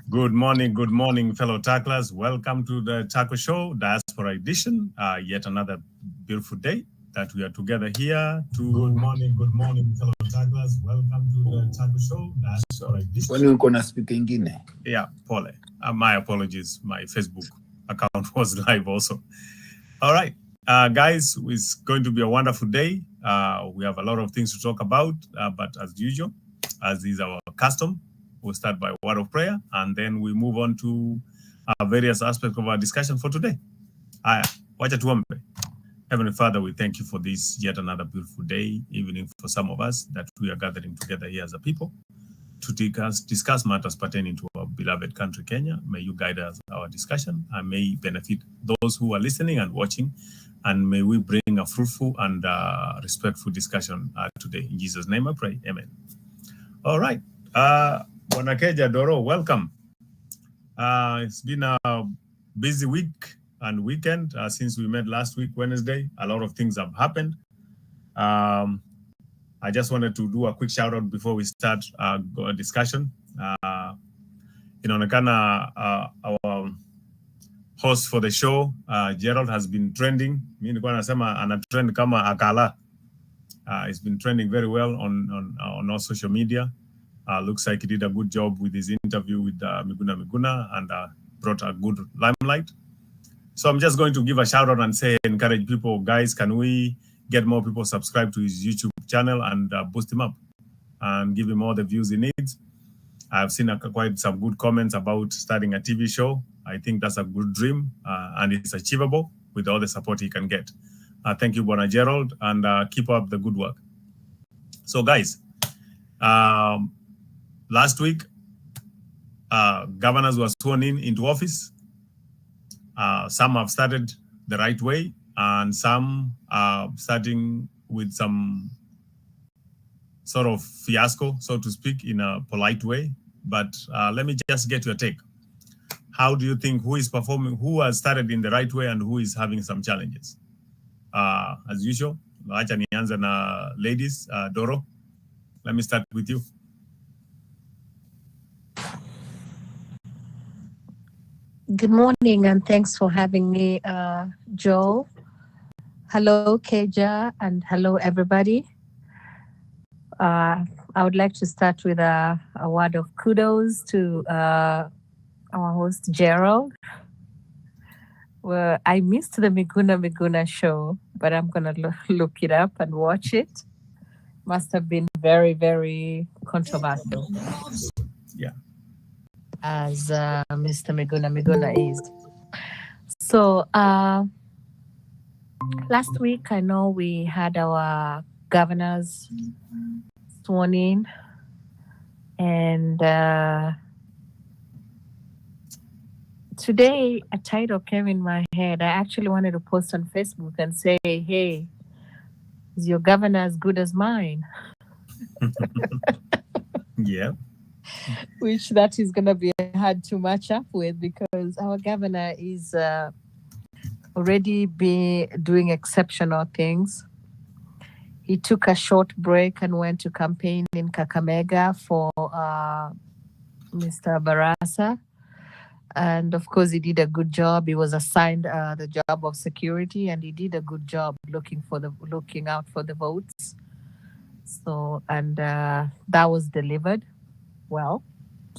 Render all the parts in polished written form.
Good morning, fellow tacklers. Welcome to the Tackle Show, Diaspora edition. Yet another beautiful day that we are together here. Good morning, fellow tacklers. Welcome to the Tackle Show, Diaspora edition. When you gonna speak English? Yeah, Paul. My apologies. My Facebook account was live also. All right, guys, it's going to be a wonderful day. We have a lot of things to talk about, but as usual, as is our custom, we'll start by a word of prayer, and then we move on to various aspects of our discussion for today. Wacha tuombe. Heavenly Father, we thank you for this yet another beautiful day, evening for some of us, that we are gathering together here as a people to discuss matters pertaining to our beloved country, Kenya. May you guide us our discussion, and may benefit those who are listening and watching, and may we bring a fruitful and respectful discussion today. In Jesus' name I pray, amen. All right. Bonakeja Doro, welcome. It's been a busy week and weekend since we met last week, Wednesday. A lot of things have happened. I just wanted to do a quick shout out before we start our discussion. Inaonekana our host for the show, Gerald, has been trending. Mimi nilikuwa nasema ana trend kama akala. It's been trending very well on our social media. Looks like he did a good job with his interview with Miguna and brought a good limelight. So I'm just going to give a shout out and encourage people, guys, can we get more people subscribe to his YouTube channel and boost him up and give him all the views he needs. I've seen quite some good comments about starting a TV show. I think that's a good dream and it's achievable with all the support he can get. Thank you, Bona Gerald, and keep up the good work. So, guys, last week, governors were sworn into office. Some have started the right way, and some are starting with some sort of fiasco, so to speak, in a polite way. But let me just get your take. How do you think, who is performing, who has started in the right way, and who is having some challenges? As usual, acha nianze na ladies. Doro, let me start with you. Good morning, and thanks for having me, Joel. Hello, Keja, and hello, everybody. I would like to start with a word of kudos to our host, Gerald. Well, I missed the Miguna show, but I'm going to look it up and watch it. Must have been very, very controversial. Yeah. As Mr. Miguna is. So last week, I know we had our governors sworn in, and today a title came in my head. I actually wanted to post on Facebook and say, hey, is your governor as good as mine? Yeah. Which that is going to be hard to match up with, because our governor is already doing exceptional things. He took a short break and went to campaign in Kakamega for Mr. Barasa. And of course, he did a good job. He was assigned the job of security, and he did a good job looking out for the votes. So, and that was delivered well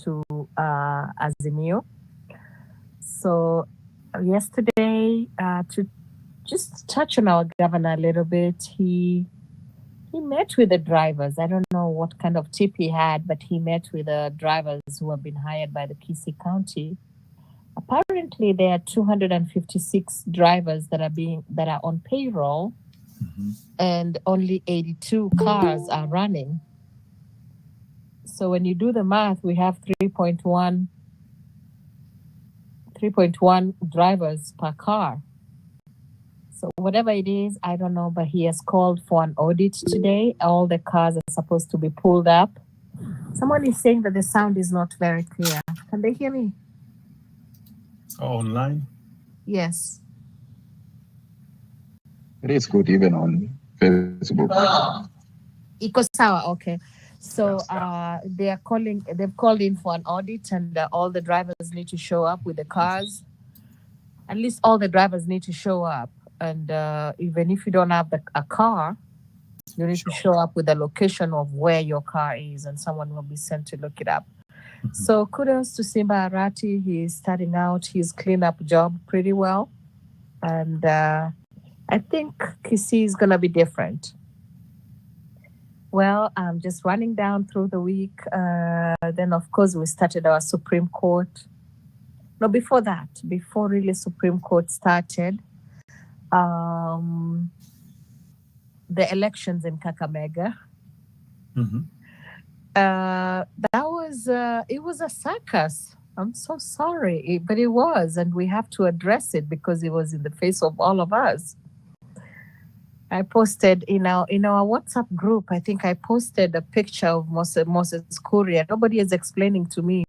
to Azimio. So yesterday, to just touch on our governor a little bit, he met with the drivers. I don't know what kind of tip he had, but he met with the drivers who have been hired by the Kisii County. Apparently, there are 256 drivers that are on payroll, and only 82 cars are running. So when you do the math, we have 3.1 drivers per car. So whatever it is, I don't know, but he has called for an audit today. All the cars are supposed to be pulled up. Someone is saying that the sound is not very clear. Can they hear me? Online? Yes. It is good even on Facebook. Iko sawa, okay. So they've called in for an audit, and all the drivers need to show up with the cars. At least all the drivers need to show up. And even if you don't have a car, you need to show up with the location of where your car is, and someone will be sent to look it up. So kudos to Simba Arati. He's starting out his cleanup job pretty well. And I think Kisii is going to be different. Well, I'm just running down through the week. Then, of course, we started our Supreme Court. No, before that, before really Supreme Court started, the elections in Kakamega. It was a circus. I'm so sorry, but it was, and we have to address it because it was in the face of all of us. I posted in our WhatsApp group. I think I posted a picture of Moses Kuria. Nobody is explaining to me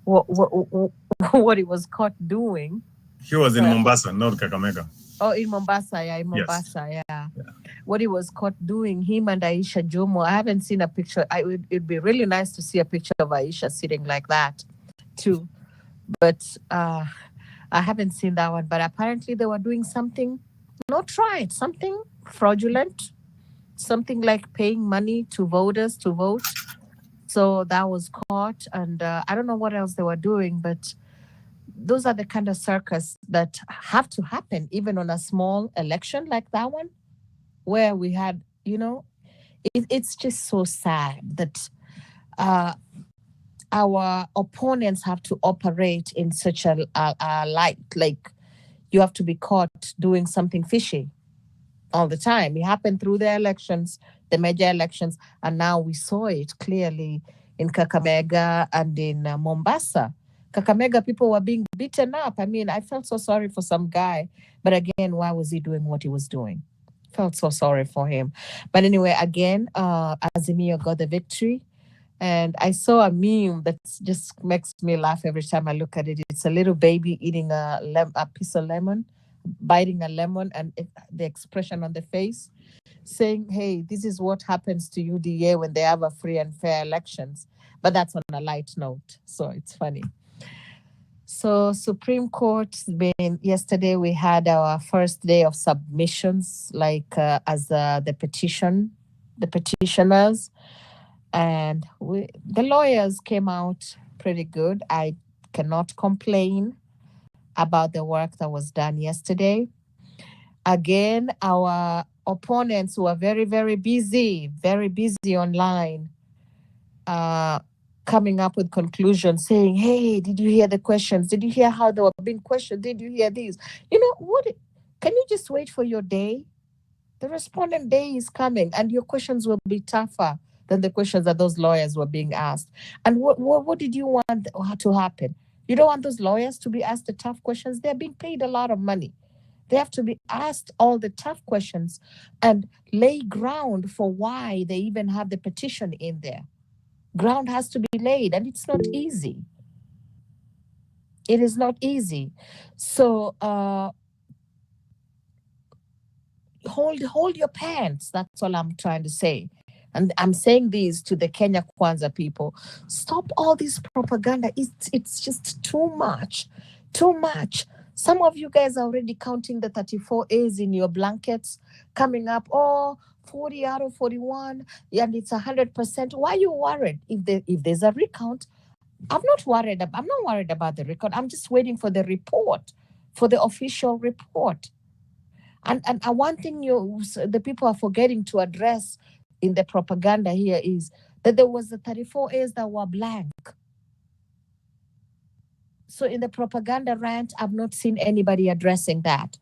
what he was caught doing. He was in Mombasa, not Kakamega. Oh, in Mombasa, yeah, Yes. yeah. What he was caught doing, him and Aisha Jomo. I haven't seen a picture. It'd be really nice to see a picture of Aisha sitting like that, too. But I haven't seen that one. But apparently they were doing something, something fraudulent, something like paying money to voters to vote. So that was caught. And I don't know what else they were doing, but those are the kind of circus that have to happen even on a small election like that one, where we had, it's just so sad that our opponents have to operate in such a light, like you have to be caught doing something fishy all the time. It happened through the elections, the major elections, and now we saw it clearly in Kakamega and in Mombasa. Kakamega, people were being beaten up. I mean, I felt so sorry for some guy. But again, why was he doing what he was doing? Felt so sorry for him. But anyway, again, Azimio got the victory. And I saw a meme that just makes me laugh every time I look at it. It's a little baby eating a piece of lemon, biting a lemon, and the expression on the face saying, hey, this is what happens to UDA when they have a free and fair elections. But that's on a light note. So it's funny. So Supreme Court, yesterday we had our first day of submissions, like as the petitioners, and the lawyers came out pretty good. I cannot complain about the work that was done yesterday. Again, our opponents were very, very busy online, coming up with conclusions, saying, hey, did you hear the questions? Did you hear how they were being questioned? Did you hear these? What? Can you just wait for your day? The respondent day is coming, and your questions will be tougher than the questions that those lawyers were being asked. And what did you want to happen? You don't want those lawyers to be asked the tough questions. They're being paid a lot of money. They have to be asked all the tough questions and lay ground for why they even have the petition in there. Ground has to be laid, and it's not easy. It is not easy. So hold your pants. That's all I'm trying to say. And I'm saying this to the Kenya Kwanza people. Stop all this propaganda. It's just too much. Too much. Some of you guys are already counting the 34 A's in your blankets, coming up, 40 out of 41, and it's 100%. Why are you worried? If there's a recount, I'm not worried about the recount. I'm just waiting for the report, for the official report. And one thing the people are forgetting to address in the propaganda here is that there was the 34 A's that were blank. So in the propaganda rant, I've not seen anybody addressing that.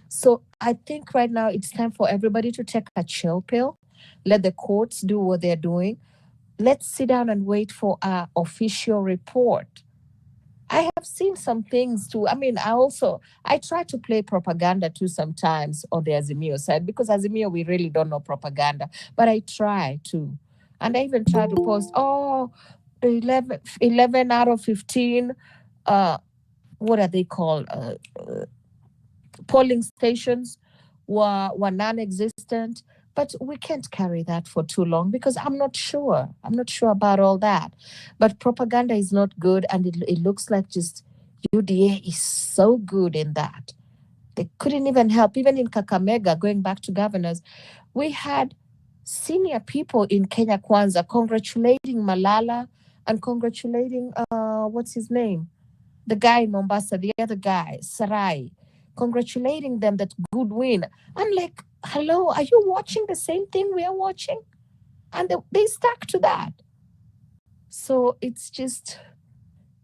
So I think right now it's time for everybody to take a chill pill. Let the courts do what they're doing. Let's sit down and wait for our official report. I have seen some things too. I mean, I try to play propaganda too sometimes on the Azimio side, because Azimio, we really don't know propaganda, but I try to. And I even try to post, 11 out of 15, what are they called? Polling stations were non-existent. But we can't carry that for too long because I'm not sure. I'm not sure about all that. But propaganda is not good. And it looks like just UDA is so good in that. They couldn't even help. Even in Kakamega, going back to governors, we had senior people in Kenya Kwanza congratulating Malala and congratulating, what's his name? The guy in Mombasa, the other guy, Sarai, congratulating them that good win. I'm like, hello, are you watching the same thing we are watching? And they stuck to that. So it's just,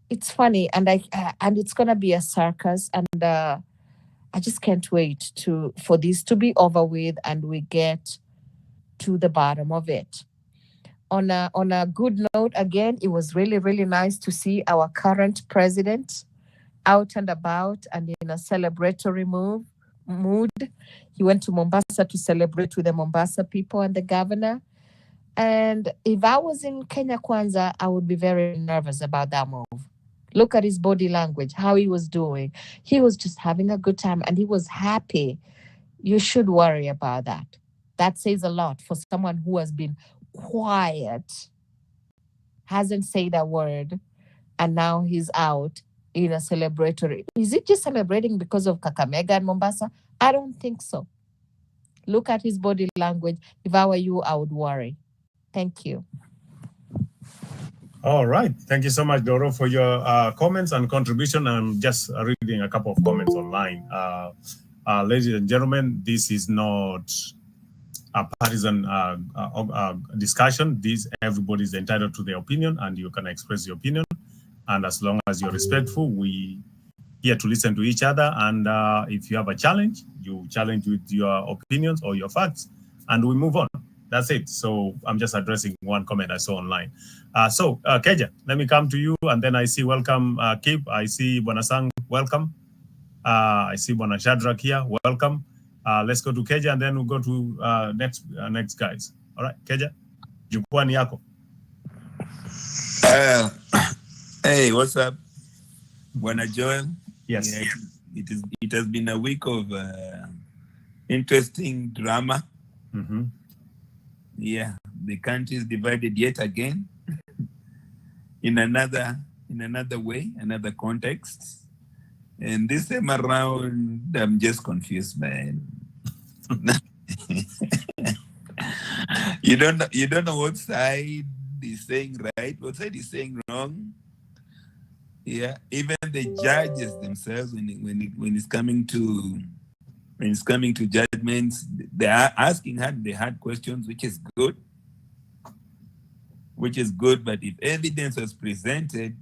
it's funny, and and it's gonna be a circus, and I just can't wait for this to be over with and we get to the bottom of it. On a good note, again, it was really, really nice to see our current president out and about and in a celebratory mood. He went to Mombasa to celebrate with the Mombasa people and the governor. And if I was in Kenya Kwanza, I would be very nervous about that move. Look at his body language, how he was doing. He was just having a good time and he was happy. You should worry about that. That says a lot for someone who has been quiet, hasn't said a word, and now he's out in a celebratory. Is it just celebrating because of Kakamega and Mombasa? I don't think so. Look at his body language. If I were you, I would worry. Thank you. All right. Thank you so much, Doro, for your comments and contribution. I'm just reading a couple of comments online. Ladies and gentlemen, this is not a partisan discussion. Everybody is entitled to their opinion, and you can express your opinion. And as long as you're respectful, we here to listen to each other. And if you have a challenge, you challenge with your opinions or your facts, and we move on. That's it. So I'm just addressing one comment I saw online. Keja, let me come to you, and then I see welcome Kip. I see Bonasang, welcome. I see Bona Shadrach here, welcome. Let's go to Keja, and then we'll go to next guys. All right, Keja, jukwani yako. Hey, what's up, Bwana Joel? Yes. Yeah, it has been a week of interesting drama. Mm-hmm. Yeah, the country is divided yet again in another way, another context. And this time around, I'm just confused, man. You don't know what side is saying right, what side is saying wrong. Yeah, even the judges themselves, when it's coming to judgments, they are asking the hard questions, which is good. But if evidence was presented,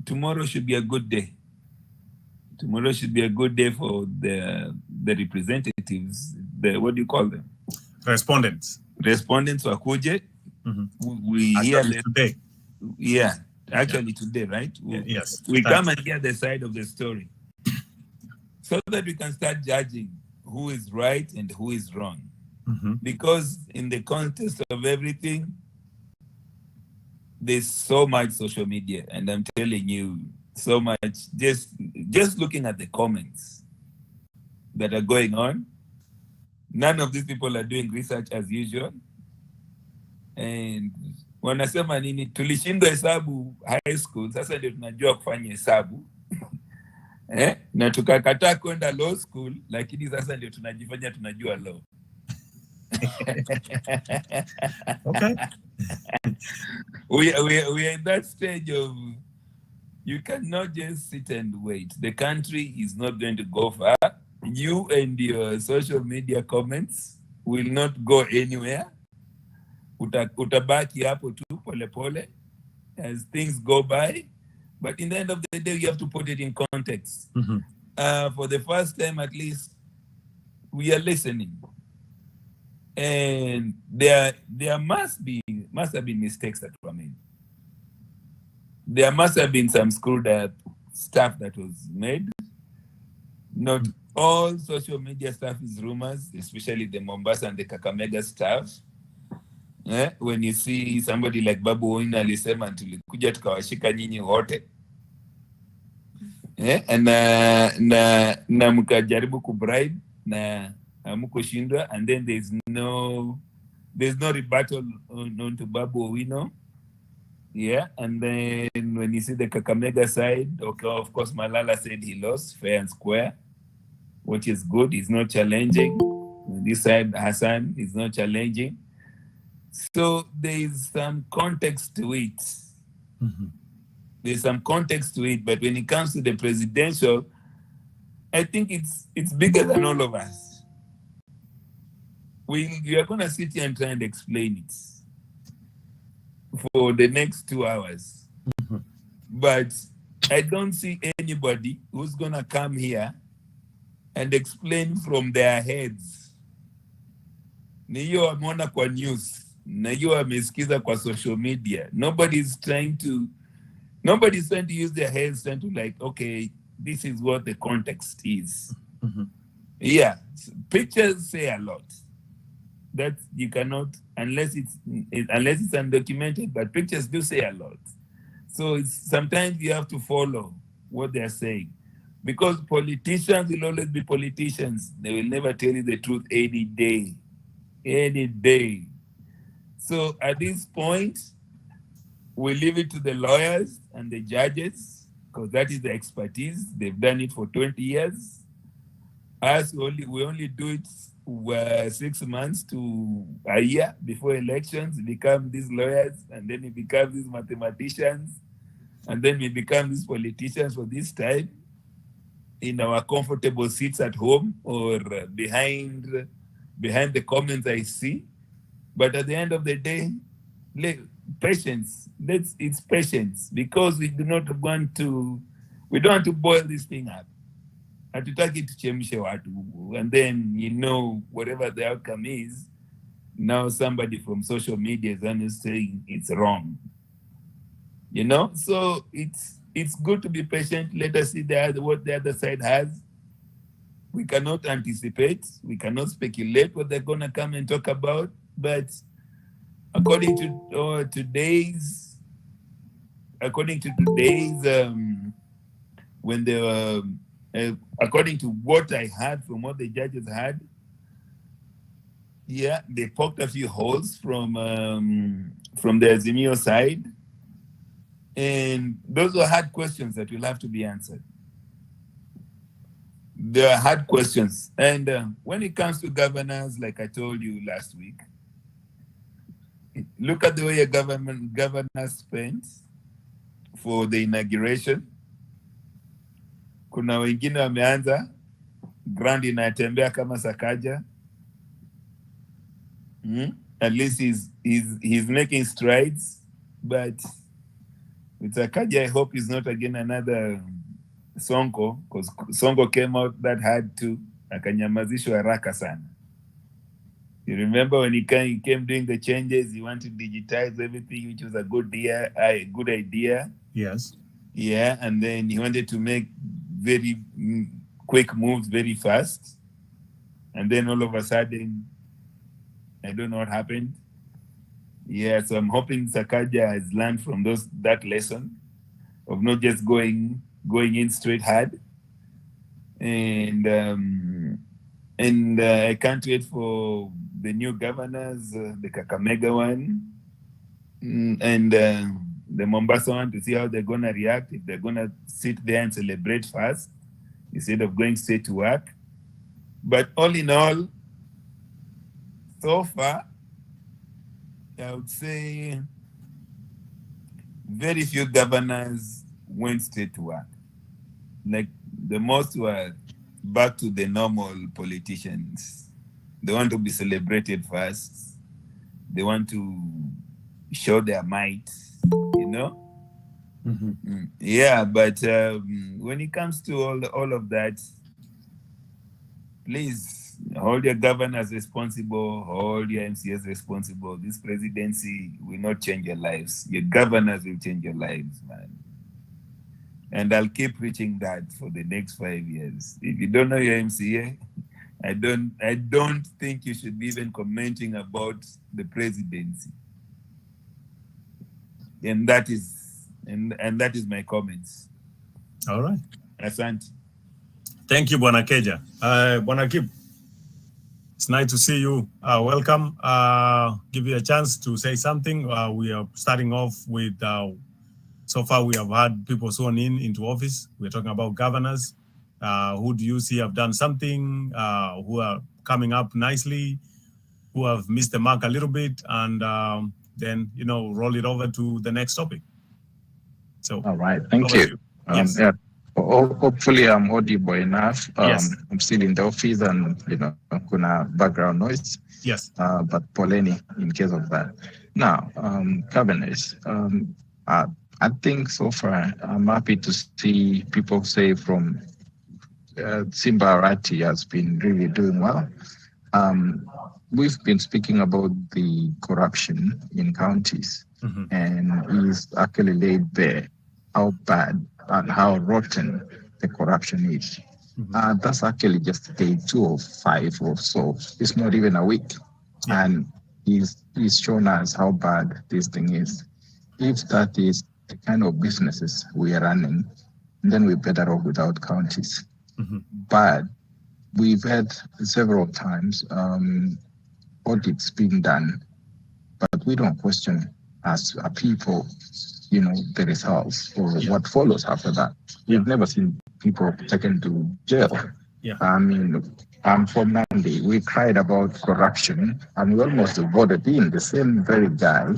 tomorrow should be a good day. Tomorrow should be a good day for the representatives. What do you call them? Respondents wakuje. Mm-hmm. We hear today. Yeah, actually today, right? Yes. We come and hear the side of the story so that we can start judging who is right and who is wrong. Mm-hmm. Because in the context of everything, there's so much social media, and I'm telling you, so much. Just looking at the comments that are going on, none of these people are doing research as usual. And wanasema nini, tulishindwa hesabu high school, sasa ndio tunajua kufanya hesabu. Na tukakataa kwenda law school, lakini sasa ndio tunajifanya tunajua law. Okay. We are in that stage of, you cannot just sit and wait. The country is not going to go far. You and your social media comments will not go anywhere. Utabaki hapo tu pole pole as things go by. But in the end of the day, you have to put it in context. Mm-hmm. For the first time, at least, we are listening. And there must have been mistakes that were made. There must have been some screwed up stuff that was made. Not all social media stuff is rumors, especially the Mombasa and the Kakamega stuff. Yeah? When you see somebody like Babu Owino alisema tulikuja tukawashika nyinyi wote. Yeah? And na mkajaribu kubribe na Amukushindwa, and then there's no rebuttal on to Babu Owino. Yeah, and then when you see the Kakamega side, okay, of course, Malala said he lost fair and square, which is good. He's not challenging. On this side, Hassan is not challenging. So there is some context to it. Mm-hmm. There's some context to it, but when it comes to the presidential, I think it's bigger than all of us. We are going to sit here and try and explain it for the next 2 hours. Mm-hmm. But I don't see anybody who's going to come here and explain from their heads. Ni hiyo wameona kwa news, na hiyo wamesikiza kwa social media. Nobody's trying to use their heads, trying to like, okay, this is what the context is. Mm-hmm. Yeah, pictures say a lot. That you cannot, unless it's undocumented, but pictures do say a lot. So sometimes you have to follow what they're saying. Because politicians will always be politicians. They will never tell you the truth any day. Any day. So at this point, we leave it to the lawyers and the judges, because that is the expertise. They've done it for 20 years. Us, we only do it 6 months to a year before elections. We become these lawyers, and then we become these mathematicians, and then we become these politicians for this time in our comfortable seats at home or behind the comments I see. But at the end of the day, patience. It's patience, because we don't want to boil this thing up. Hatutaki tuchemshe watu, and then whatever the outcome is, now somebody from social media is saying it's wrong. So it's good to be patient. Let us see what the other side has. We cannot anticipate. We cannot speculate what they're going to come and talk about. But according to today's, when they were, according to what I heard from what the judges had, yeah, they poked a few holes from the Azimio side. And those were hard questions that will have to be answered. They are hard questions. And when it comes to governors, like I told you last week, look at the way a governor spent for the inauguration. Kuna wengine wameanza, ground inatembea kama Sakaja. At least he's making strides, but with Sakaja, I hope he's not again another Sonko, because Sonko came out that hard too, akanyamazishwa haraka sana. You remember when he came doing the changes, he wanted to digitize everything, which was a good idea. Yes. Yeah, and then he wanted to make very quick moves very fast. And then all of a sudden, I don't know what happened. Yeah, so I'm hoping Sakaja has learned from that lesson of not just going in straight hard. And I can't wait for the new governors, the Kakamega one, and the Mombasa one, to see how they're going to react, if they're going to sit there and celebrate first instead of going straight to work. But all in all, so far, I would say very few governors went straight to work. Like, the most were back to the normal politicians. They want to be celebrated first. They want to show their might, Mm-hmm. Yeah, but when it comes to all of that, please hold your governors responsible, hold your MCS responsible. This presidency will not change your lives. Your governors will change your lives, man. And I'll keep preaching that for the next 5 years. If you don't know your MCA, I don't think you should be even commenting about the presidency. And that is my comments. All right. Asante. Thank you, Bwana Keja. Bwana Kip. It's nice to see you. Welcome. Give you a chance to say something. We are starting off with, so far we have had people sworn into office. We're talking about governors. Who do you see have done something, who are coming up nicely, who have missed the mark a little bit, and then, roll it over to the next topic. So, all right, thank you. Yes. Yeah. Hopefully I'm audible enough. Yes. I'm still in the office and, kuna background noise. Yes. But poleni in case of that. Now, governors, I think so far I'm happy to see people say from Simba Arati has been really doing well. We've been speaking about the corruption in counties, and he's actually laid bare how bad and how rotten the corruption is. That's actually just day 2 of 5 or so. It's not even a week. Yeah. And he's shown us how bad this thing is. If that is the kind of businesses we are running, then we're better off without counties. But we've had several times audits being done, but we don't question as a people, the results or what follows after that. We've never seen people taken to jail. Yeah. I mean, I'm from Nandi. We cried about corruption, and we almost voted in the same very guy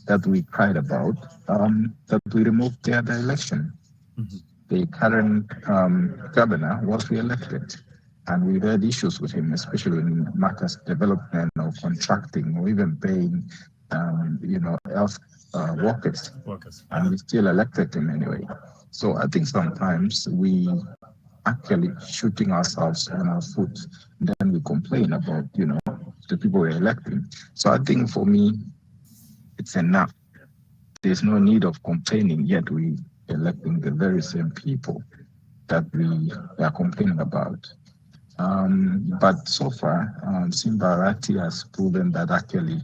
that we cried about, that we removed the other election. The current governor was re-elected, and we had issues with him, especially in matters development or contracting or even paying, health workers. And we still elected him anyway. So I think sometimes we actually shooting ourselves on our foot, and then we complain about, the people we're electing. So I think for me, it's enough. There's no need of complaining, yet we electing the very same people that we are complaining about. But so far, Simba Arati has proven that actually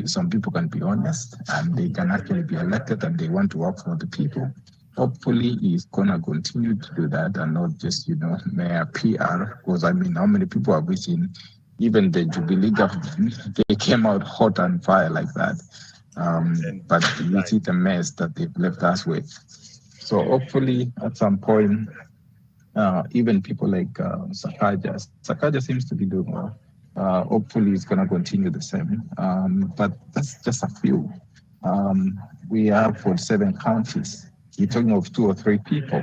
some people can be honest and they can actually be elected and they want to work for the people. Hopefully, he's going to continue to do that and not just, mere PR. Because, how many people have we seen? Even the Jubilee government, they came out hot and fire like that. But we see the mess that they've left us with. So hopefully, at some point, even people like Sakaja seems to be doing well. Hopefully, it's going to continue the same. But that's just a few. We have 47 counties. You're talking of 2 or 3 people.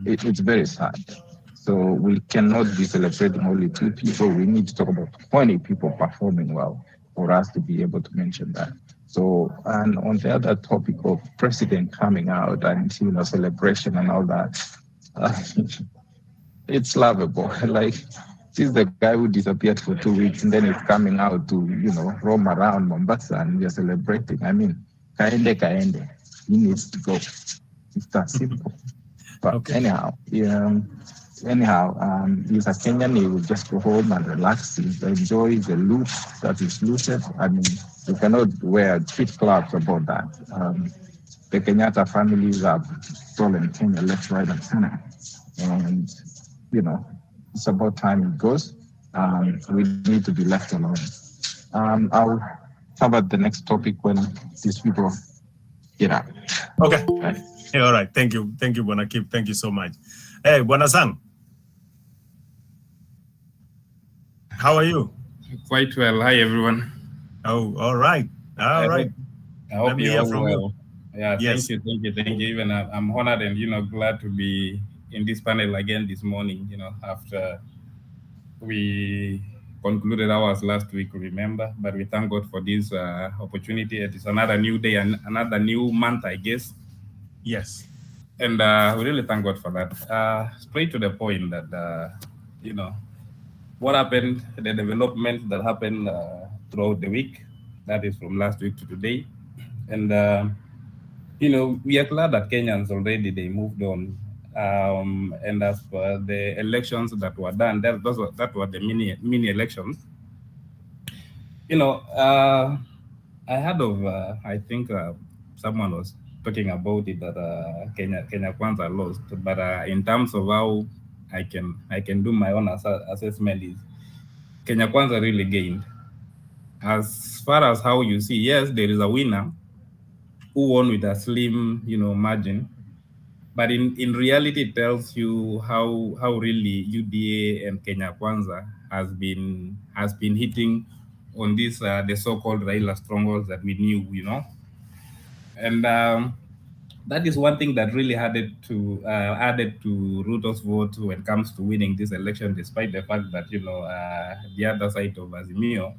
It's very sad. So we cannot be celebrating only 2 people. We need to talk about 20 people performing well for us to be able to mention that. So, and on the other topic of president coming out and, celebration and all that, it's lovable. Like, this is the guy who disappeared for 2 weeks and then he's coming out to, roam around Mombasa and we're celebrating. Kaende. He needs to go. It's that simple. But Okay. anyhow, he's a Kenyan. He will just go home and relax. He enjoy the loot that is looted. You cannot wear tweet clubs about that. The Kenyatta families have stolen Kenya left, right, and center. And, it's about time it goes. We need to be left alone. I'll cover the next topic when these people get out. Okay. All right. Thank you, Bonakip. Thank you so much. Hey, Bonasang. How are you? Quite well. Hi, everyone. Oh, all right. All right. I hope Let me you're hear all from well. Yeah, Yes. thank you. Even I'm honored and, glad to be in this panel again this morning, after we concluded ours last week, remember, but we thank God for this opportunity. It is another new day and another new month, I guess. Yes. And we really thank God for that. Straight to the point that, what happened, the developments that happened throughout the week, that is from last week to today. And, we are glad that Kenyans already, they moved on. And as for the elections that were done, that were the mini elections. I heard of, I think someone was talking about it that Kenya Kwanza lost, but in terms of how I can do my own assessment is Kenya Kwanza really gained. As far as how you see, yes, there is a winner who won with a slim, margin. But in reality, it tells you how really UDA and Kenya Kwanza has been hitting on this the so-called Raila strongholds that we knew, and that is one thing that really added to Ruto's vote when it comes to winning this election, despite the fact that the other side of Azimio,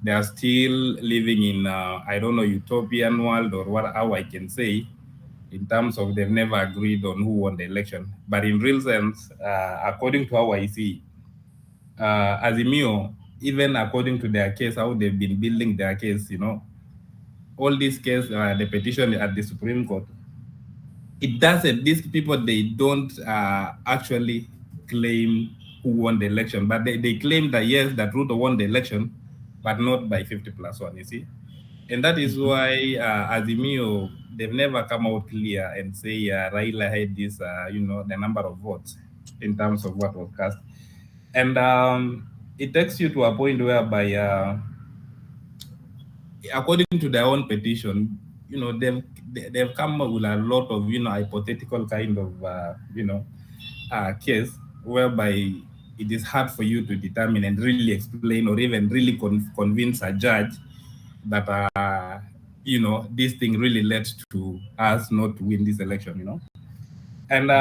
they are still living in I don't know, utopian world, or how I can say, in terms of they've never agreed on who won the election. But in real sense, according to how I see, Azimio, even according to their case, how they've been building their case, all these cases, the petition at the Supreme Court, it doesn't, these people, they don't actually claim who won the election, but they claim that yes, that Ruto won the election, but not by 50+1, you see. And that is why Azimio, they've never come out clear and say Raila had this, the number of votes in terms of what was cast. And it takes you to a point whereby, according to their own petition, they've come up with a lot of, hypothetical kind of, case whereby it is hard for you to determine and really explain or even really convince a judge that, this thing really led to us not to win this election, And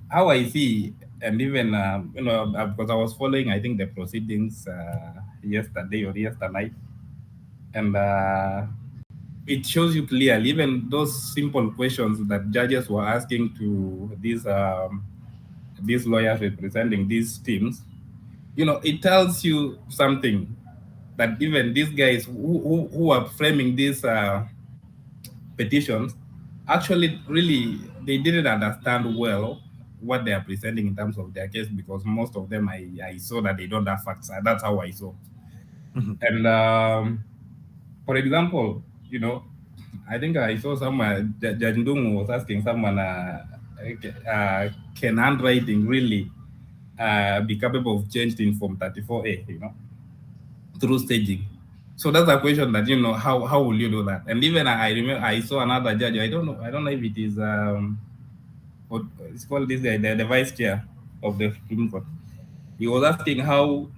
how I see, and even, because I was following, I think, the proceedings yesterday or yesternight, and it shows you clearly, even those simple questions that judges were asking to these lawyers representing these teams, it tells you something, that even these guys who are framing these petitions, actually really, they didn't understand well what they are presenting in terms of their case, because most of them, I saw that they don't have facts. That's how I saw. And for example, I think I saw somewhere, Judge Ndungu was asking someone, can handwriting really be capable of changed in Form 34A, through staging? So that's a question that, how will you do that? And even I remember I saw another judge, I don't know if it is, what it's called, this guy, the vice chair of the Supreme Court. He was asking how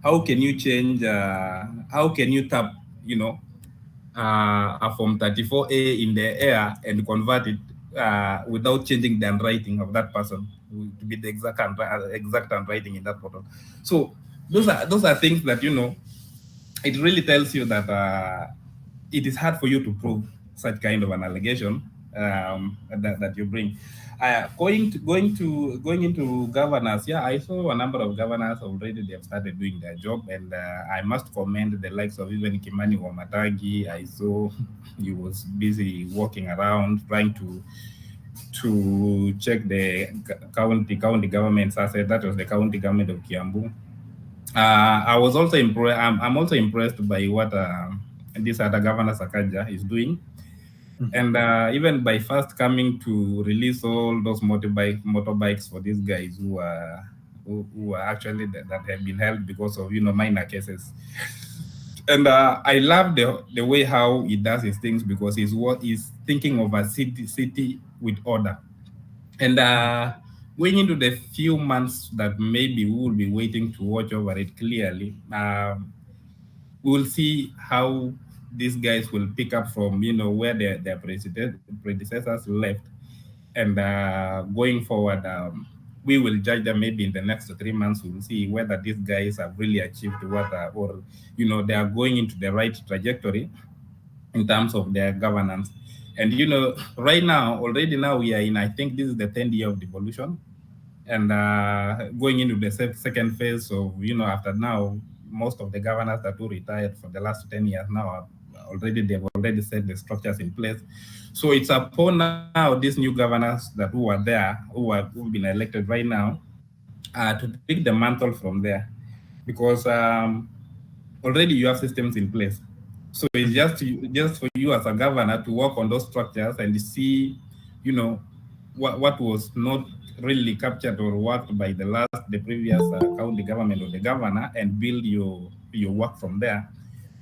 can you change, how can you tap, a Form 34A in the air and convert it without changing the handwriting of that person to be the exact handwriting in that portal. So those are things that, it really tells you that it is hard for you to prove such kind of an allegation that you bring. Going into governors, yeah, I saw a number of governors already. They have started doing their job, and I must commend the likes of even Kimani Wamatagi. I saw he was busy walking around trying to check the county government's asset. That was the county government of Kiambu. I was also impressed. I'm also impressed by what this other governor Sakaja is doing. And even by first coming to release all those motorbikes for these guys who are actually that have been held because of minor cases. And I love the way how he does his things, because he's thinking of a city with order. And going into the few months that maybe we will be waiting to watch over it clearly, we will see how these guys will pick up from where their predecessors left, and going forward, we will judge them maybe in the next 3 months. We will see whether these guys have really achieved what, or they are going into the right trajectory in terms of their governance. And right now, already now we are in, I think this is the 10th year of devolution, and going into the second phase of after now, most of the governors that were retired for the last 10 years now they've already set the structures in place. So it's upon now these new governors who are there, who've been elected right now, to take the mantle from there, because already you have systems in place. So it's just for you as a governor to work on those structures and see, what was not really captured or worked by the previous county government or the governor, and build your work from there,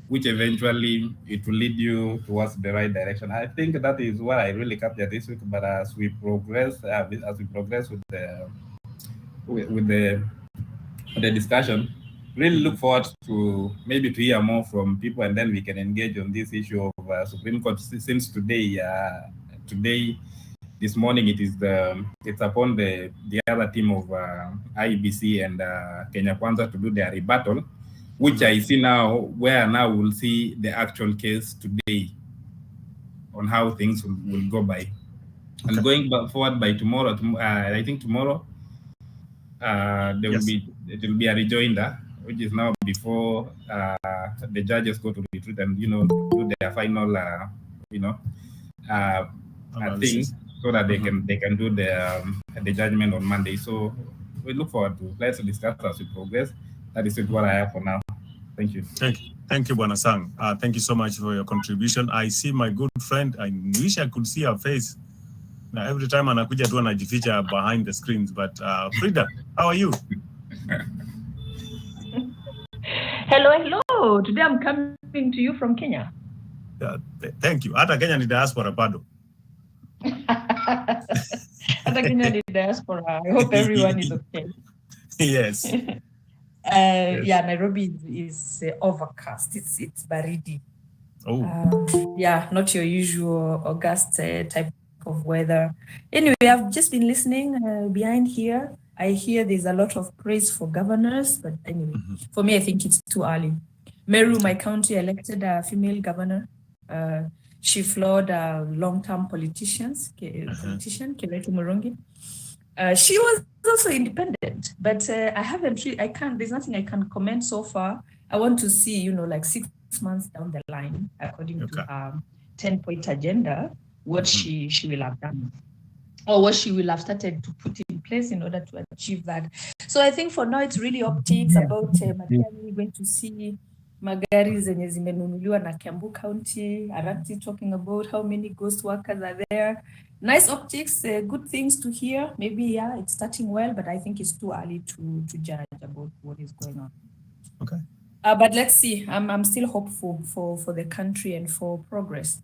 which eventually it will lead you towards the right direction. I think that is what I really captured this week. But as we progress with the discussion, really look forward to maybe to hear more from people, and then we can engage on this issue of Supreme Court. Since today, this morning, it's upon the other team of IEBC and Kenya Kwanza to do their rebuttal, which I see now, where now we'll see the actual case today on how things will go by. And going forward by tomorrow, I think tomorrow, it will be a rejoinder, which is now before the judges go to retreat and do their final thing, so that they can do the judgment on Monday. So we look forward to. Let's discuss as we progress. That is what I have for now. Thank you. Thank you, Bwana Sang. Thank you so much for your contribution. I see my good friend. I wish I could see her face. Now, every time anakuja tu anajificha behind the screens. But Frida, how are you? Hello. Today I'm coming to you from Kenya. Thank you. Hata Kenya ni diaspora bado. Hata Kenya ni diaspora. I hope everyone is okay. Yes. Yeah, Nairobi is overcast. It's baridi. Oh. Yeah, not your usual August type of weather. Anyway, I've just been listening behind here. I hear there's a lot of praise for governors, but anyway, for me, I think it's too early. Meru, my county, elected a female governor. She floored long-term politician, Kiretu Murungi. She was also independent, but there's nothing I can comment so far. I want to see, like 6 months down the line, according to her 10-point agenda, what she will have done, or what she will have started to put in place in order to achieve that. So I think for now, it's really optics about Magari. Going to see magari zenye zimenunuliwa na Kiambu County, Arati talking about how many ghost workers are there. Nice optics, good things to hear. Maybe, it's starting well, but I think it's too early to judge about what is going on. Okay. But let's see. I'm still hopeful for the country and for progress.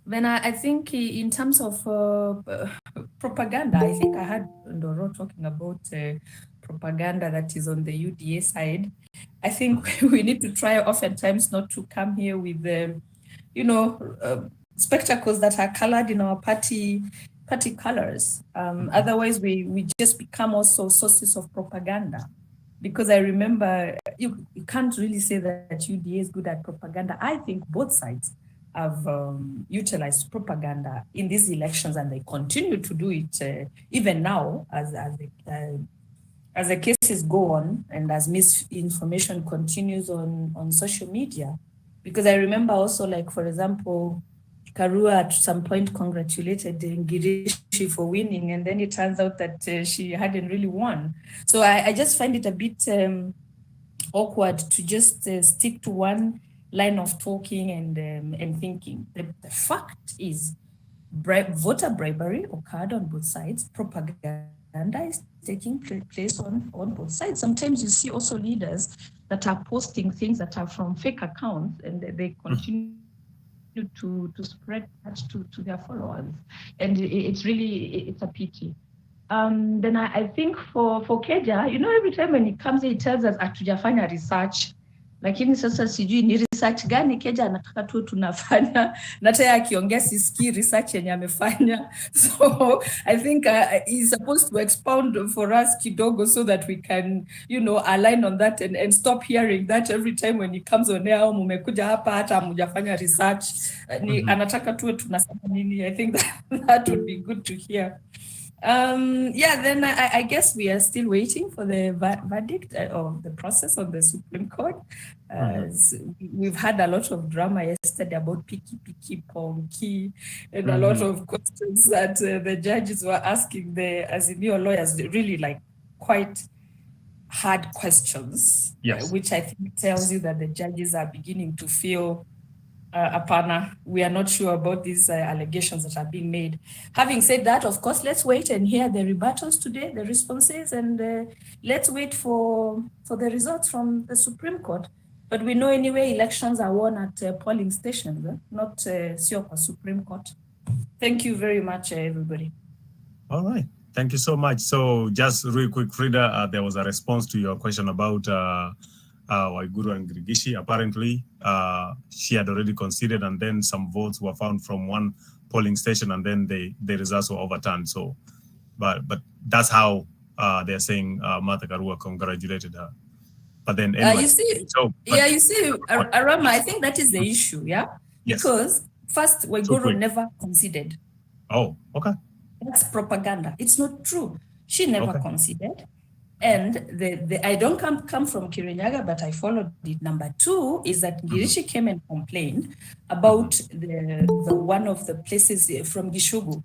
Then I think in terms of propaganda, I think I heard Ndoro talking about propaganda that is on the UDA side. I think we need to try oftentimes not to come here with spectacles that are colored in our party colors. Otherwise, we just become also sources of propaganda. Because I remember, you can't really say that UDA is good at propaganda. I think both sides have utilized propaganda in these elections, and they continue to do it even now as the cases go on and as misinformation continues on social media. Because I remember also, like, for example, Karua at some point congratulated Ngirishi for winning, and then it turns out that she hadn't really won. So I just find it a bit awkward to just stick to one line of talking and thinking. The fact is, voter bribery occurred on both sides. Propaganda is taking place on both sides. Sometimes you see also leaders that are posting things that are from fake accounts, and they continue to spread that to their followers. And it's a pity. Then I think for Keja, every time when he comes here, he tells us hatujafanya research. Lakini sasa sijui ni research gani Keja anataka tu tunafanya, na tayari akiongea sisikii research yenye amefanya. So I think he's supposed to expound for us kidogo so that we can, align on that and stop hearing that every time when he comes on air, mumekuja hapa hata hamujafanya research. Anataka tu tunasema nini. I think that would be good to hear. Then I guess we are still waiting for the verdict of the process of the Supreme Court. We've had a lot of drama yesterday about Piki, Ponki, and a lot of questions that the judges were asking the Azimio lawyers, really like quite hard questions, yes. Which I think tells you that the judges are beginning to feel Apana, we are not sure about these allegations that are being made. Having said that, of course, let's wait and hear the rebuttals today, the responses, and let's wait for the results from the Supreme Court. But we know anyway, elections are won at polling stations, not Siopa Supreme Court. Thank you very much, everybody. All right. Thank you so much. So just real quick, Frida, there was a response to your question about Waiguru and Girigishi. Apparently, she had already conceded, and then some votes were found from one polling station, and then the results were overturned. So, but that's how they're saying Martha Karua congratulated her. But then anyway, you see, Arama, I think that is the issue, yeah? Yes. Because first, Waiguru never conceded. Oh, okay. That's propaganda. It's not true. She never conceded. And I don't come from Kirinyaga, but I followed it. Number two is that Girishi came and complained about the one of the places from Gishugu.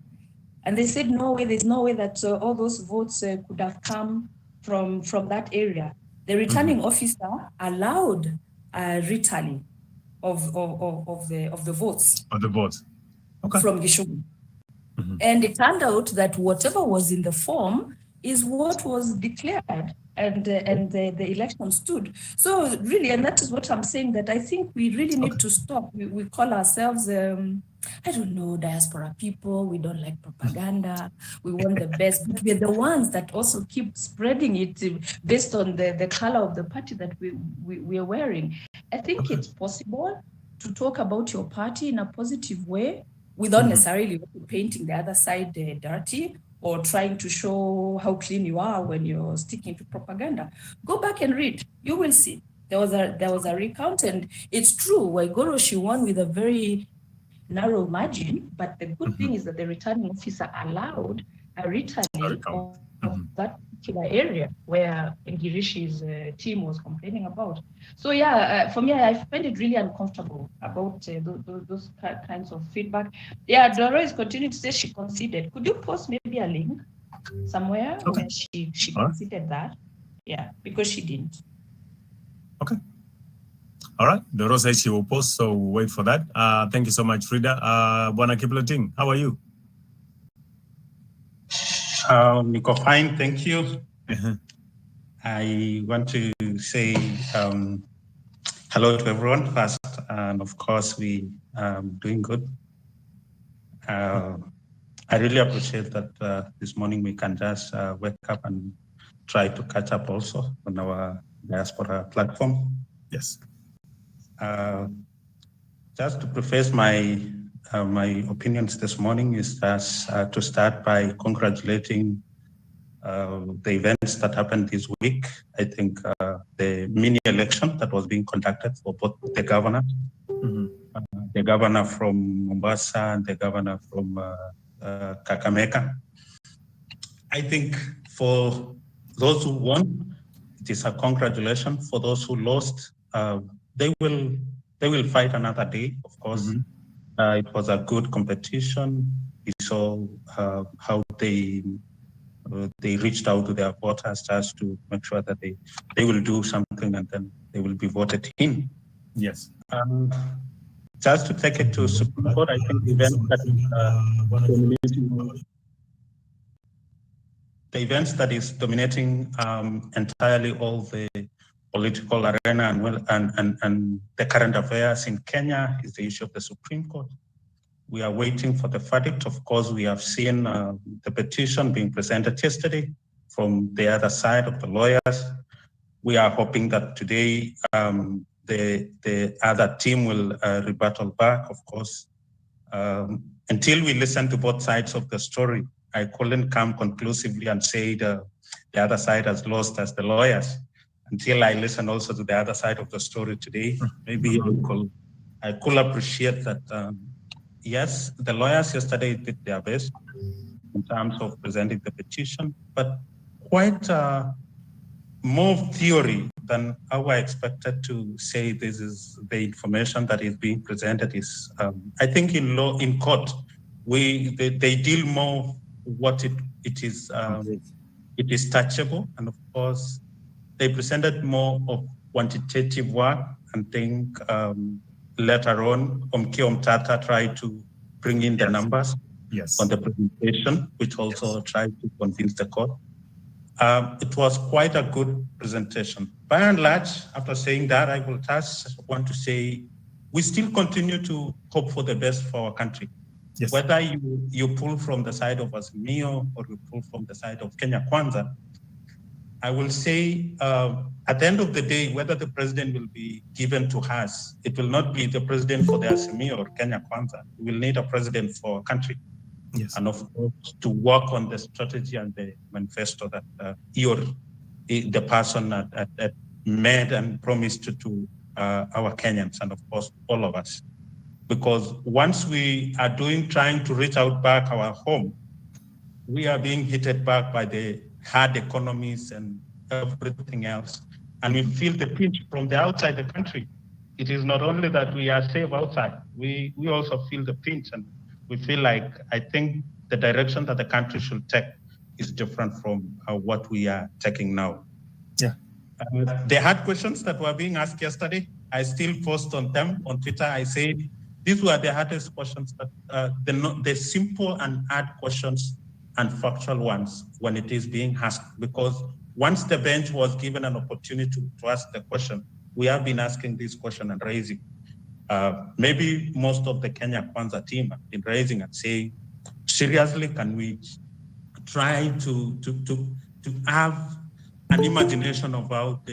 And they said, no way, there's no way that all those votes could have come from that area. The returning officer allowed retally of the votes. Of the votes. Okay. From Gishugu. And it turned out that whatever was in the form is what was declared, and the election stood. So really, and that is what I'm saying, that I think we really need to stop. We call ourselves, I don't know, diaspora people. We don't like propaganda. We want the best, but we're the ones that also keep spreading it based on the color of the party that we are wearing. I think it's possible to talk about your party in a positive way without necessarily painting the other side dirty or trying to show how clean you are when you're sticking to propaganda. Go back and read. You will see. There was a recount, and it's true. Waiguru, she won with a very narrow margin, but the good thing is that the returning officer allowed a retally of that particular area where Ngirishi's team was complaining about. So yeah, for me, I find it really uncomfortable about those kinds of feedback. Yeah, Doro is continuing to say she conceded. Could you post maybe a link somewhere where she conceded that? Yeah, because she didn't. Okay. All right. Doro says she will post, so we'll wait for that. Thank you so much, Frida. Bwana Kiploting, how are you? Nico, fine, thank you. I want to say hello to everyone first, and of course we doing good. I really appreciate that this morning we can just wake up and try to catch up also on our Diaspora platform. Yes. Just to preface my opinions this morning is just to start by congratulating the events that happened this week. I think the mini election that was being conducted for both the governor, the governor from Mombasa and the governor from Kakamega. I think for those who won, it is a congratulation. For those who lost, they will fight another day, of course. It was a good competition. We saw how they reached out to their voters just to make sure that they will do something and then they will be voted in. Yes. Just to take it to Supreme Court, I think the events that is dominating entirely all the political arena and the current affairs in Kenya is the issue of the Supreme Court. We are waiting for the verdict. Of course, we have seen the petition being presented yesterday from the other side of the lawyers. We are hoping that today the other team will rebuttal back, of course. Until we listen to both sides of the story, I couldn't come conclusively and say the other side has lost as the lawyers. Until I listen also to the other side of the story today, maybe I could appreciate that, yes, the lawyers yesterday did their best in terms of presenting the petition, but quite more theory than how I expected to say this is the information that is being presented is, I think in court, they deal more what it is touchable, and of course, they presented more of quantitative work and think later on, Omkio Mtata tried to bring in the numbers on the presentation, which also tried to convince the court. It was quite a good presentation. By and large, after saying that, I will just want to say we still continue to hope for the best for our country. Yes. Whether you pull from the side of Azimio or you pull from the side of Kenya Kwanza, I will say at the end of the day, whether the president will be given to us, it will not be the president for the Azimio or Kenya Kwanza. We will need a president for our country. Yes. And of course, to work on the strategy and the manifesto that the person that made and promised to our Kenyans and of course, all of us. Because once we are trying to reach out back our home, we are being hit back by the hard economies and everything else. And we feel the pinch from the outside the country. It is not only that we are safe outside, we also feel the pinch, and we feel like, I think the direction that the country should take is different from what we are taking now. Yeah. The hard questions that were being asked yesterday, I still post on them on Twitter. I said, these were the hardest questions, that the simple and hard questions and factual ones when it is being asked, because once the bench was given an opportunity to ask the question, we have been asking this question and raising. Maybe most of the Kenya Kwanza team have been raising and saying, seriously, can we try to have an imagination about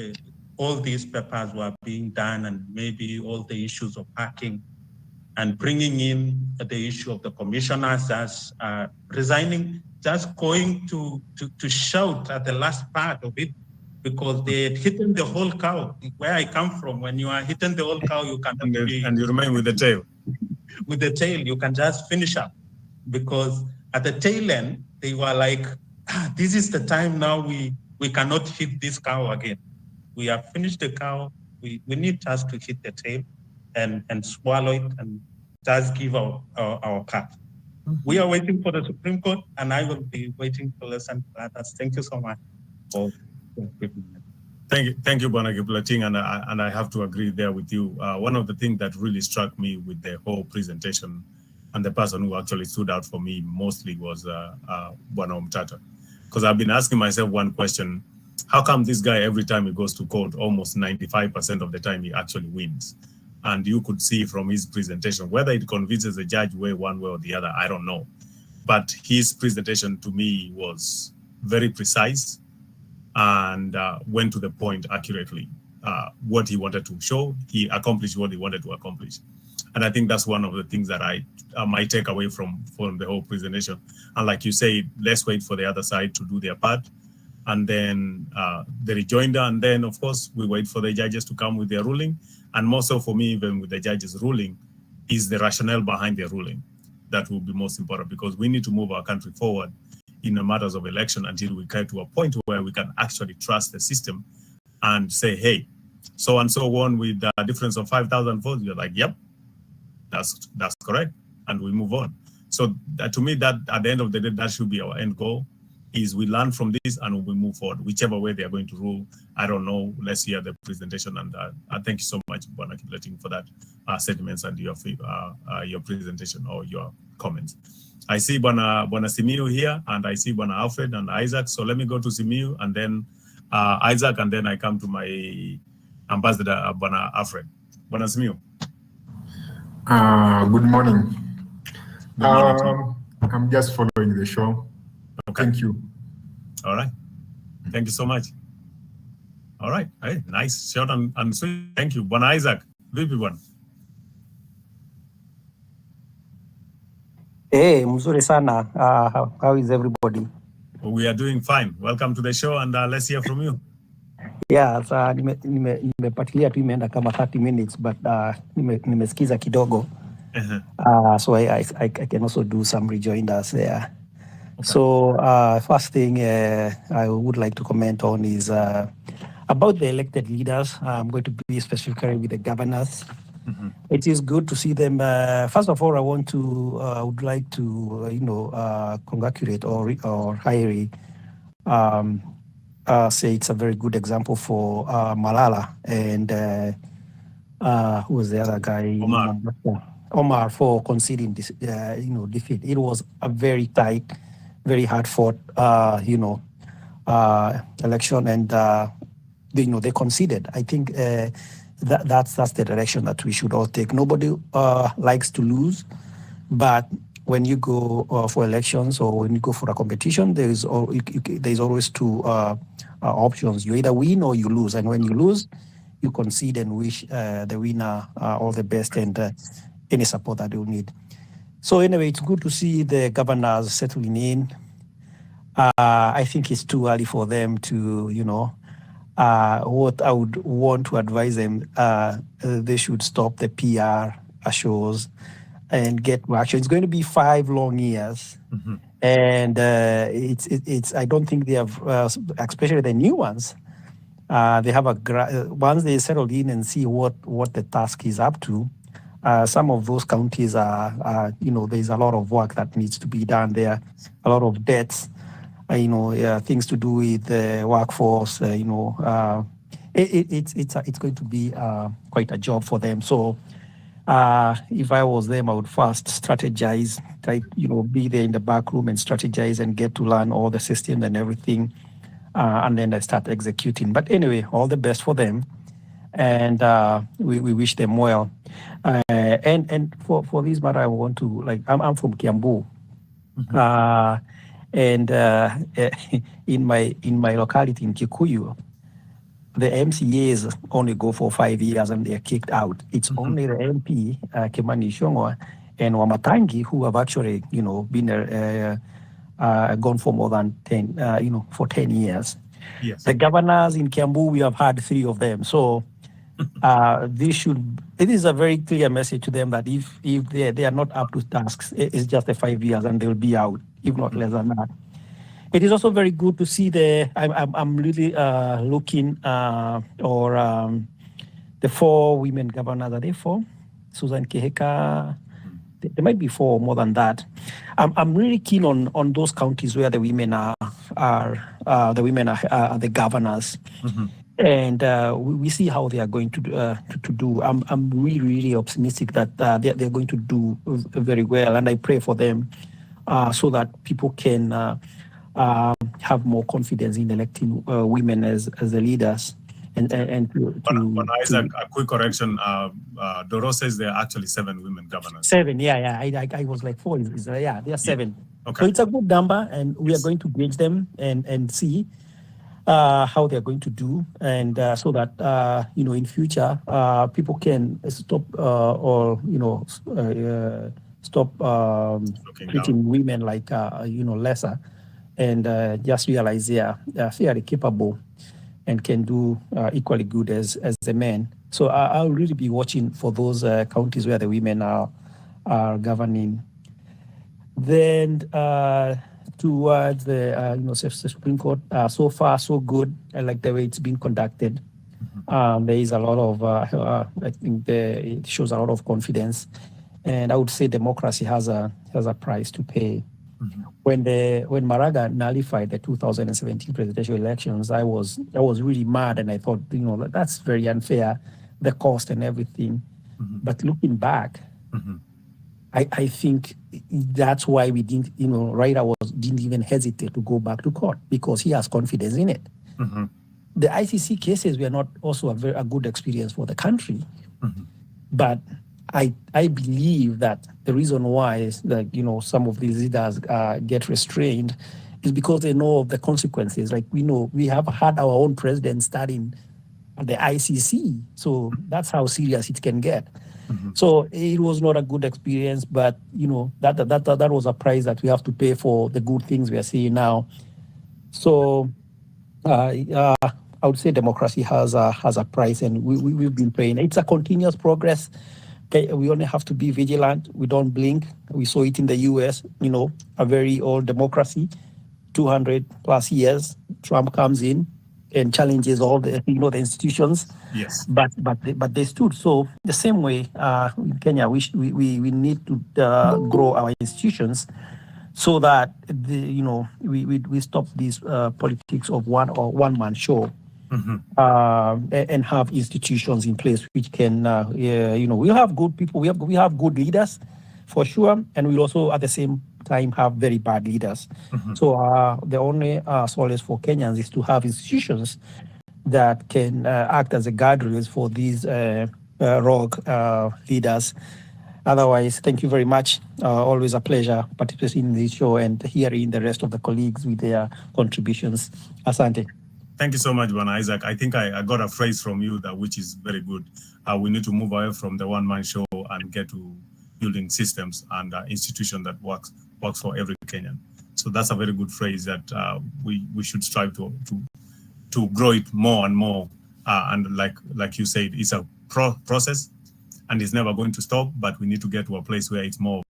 all these papers were being done, and maybe all the issues of hacking, and bringing in the issue of the commissioners as resigning, just going to shout at the last part of it, because they had hidden the whole cow. Where I come from, when you are hitting the whole cow, you cannot and you remain with the tail. With the tail, you can just finish up, because at the tail end, they were like, this is the time now we cannot hit this cow again. We have finished the cow. We need just to hit the tail and swallow it and just give our part. Mm-hmm. We are waiting for the Supreme Court, and I will be waiting to listen to others. Thank you so much for Thank you, Bwana Kipulating, and I have to agree there with you. One of the things that really struck me with the whole presentation, and the person who actually stood out for me mostly, was Bwana Omtata, because I've been asking myself one question: how come this guy, every time he goes to court, almost 95% of the time he actually wins? And you could see from his presentation, whether it convinces the judge one way or the other, I don't know. But his presentation to me was very precise and went to the point accurately. What he wanted to show, he accomplished what he wanted to accomplish. And I think that's one of the things that I might take away from the whole presentation. And like you say, let's wait for the other side to do their part, and then the rejoinder, and then of course we wait for the judges to come with their ruling. And more so for me, even with the judge's ruling, is the rationale behind their ruling. That will be most important, because we need to move our country forward in the matters of election until we get to a point where we can actually trust the system and say, hey, so and so won with a difference of 5,000 votes. You're like, yep, that's correct. And we move on. So to me, that at the end of the day, that should be our end goal, is we learn from this and we move forward, whichever way they are going to rule. I don't know. Let's hear the presentation. And thank you so much, Bwana Kipulating, for that statements and your presentation or your comments. I see Bwana Simiyu here, and I see Bwana Alfred and Isaac. So let me go to Simiyu, and then Isaac, and then I come to my ambassador, Bwana Alfred. Bwana Simiyu. Good morning. Good morning. I'm just following the show. Okay. Thank you. All right. Thank you so much. All right. Hey, nice, short and sweet. Thank you. Bwana Isaac, vipi bwana? Hey, mzuri sana. How is everybody? We are doing fine. Welcome to the show, and let's hear from you. Yeah, nimepatilia tu imeenda kama 30 minutes, but nimesikiza kidogo. So I can also do some rejoinders there. Okay. So first thing I would like to comment on is about the elected leaders. I'm going to be specifically with the governors. Mm-hmm. It is good to see them. First of all, I would like to congratulate or highly say it's a very good example for Malala, and who was the other guy? Omar. Omar, for conceding this, defeat. It was a very tight, very hard fought, election, and they conceded. I think that's the direction that we should all take. Nobody likes to lose, but when you go for elections or when you go for a competition, there's always two options. You either win or you lose, and when you lose, you concede and wish the winner all the best and any support that they will need. So anyway, it's good to see the governors settling in. I think it's too early for them to, what I would want to advise them, they should stop the PR shows and get action. It's going to be 5 long years. Mm-hmm. And it's I don't think they have, especially the new ones, they have once they settle in and see what the task is up to, some of those counties are there's a lot of work that needs to be done there, a lot of debts, things to do with the workforce, it's going to be quite a job for them. So if I was them, I would first strategize, be there in the back room and strategize and get to learn all the systems and everything, and then I start executing. But anyway, all the best for them, and we wish them well. And for this matter, I want to, I'm from Kiambu. Mm-hmm. And in my locality in Kikuyu, the MCAs only go for 5 years and they're kicked out. It's Mm-hmm. only the MP, Kimani Ichung'wah, and Wamatangi who have actually, been gone for more than 10, for 10 years. Yes. The governors in Kiambu, we have had 3 of them. So it is a very clear message to them that if they are not up to tasks, it's just the 5 years and they'll be out, if not less than that. It is also very good to see I'm really looking the 4 women governors. Are they 4? Susan Keheka. There might be 4 or more than that. I'm really keen on those counties where the women are the governors. Mm-hmm. And we see how they are going to do. I'm really, really optimistic that they're going to do very well, and I pray for them so that people can have more confidence in electing women as the leaders. And Isaac, a quick correction. Doro says there are actually 7 women governors. 7, yeah. I was like 4. They are 7. Okay. So it's a good number, and we are going to gauge them and see how they're going to do, and so that in future people can stop treating women like lesser, and just realize they are fairly capable and can do equally good as the men. So I'll really be watching for those counties where the women are governing. Then towards the Supreme Court, so far so good. I like the way it's been conducted. Mm-hmm. There is a lot of I think it shows a lot of confidence, and I would say democracy has a price to pay. Mm-hmm. When Maraga nullified the 2017 presidential elections, I was really mad, and I thought, that's very unfair, the cost and everything. Mm-hmm. But looking back, mm-hmm. I think that's why we didn't, Raila didn't even hesitate to go back to court, because he has confidence in it. Mm-hmm. The ICC cases were not also a good experience for the country, mm-hmm. but I believe that the reason why is that, some of these leaders get restrained is because they know of the consequences. Like, we have had our own president starting at the ICC, so that's how serious it can get. Mm-hmm. So it was not a good experience, but that was a price that we have to pay for the good things we are seeing now. So I would say democracy has a price, and we've been paying. It's a continuous progress. Okay, we only have to be vigilant. We don't blink. We saw it in the US, a very old democracy, 200 plus years. Trump comes in and challenges all the the institutions. Yes. But they stood. So the same way in Kenya, we need to grow our institutions so that we stop these politics of one man show. and have institutions in place which can, we have good people, we have good leaders for sure, and we'll also at the same time have very bad leaders. So the only solace for Kenyans is to have institutions that can act as a guardrails for these rogue leaders. Otherwise, thank you very much. Always a pleasure participating in this show and hearing the rest of the colleagues with their contributions. Asante. Thank you so much, Bwana Isaac. I think I got a phrase from you that which is very good. We need to move away from the one-man show and get to building systems and institution that works for every Kenyan. So that's a very good phrase that we should strive to grow it more and more. And like you said, it's a process and it's never going to stop, but we need to get to a place where it's more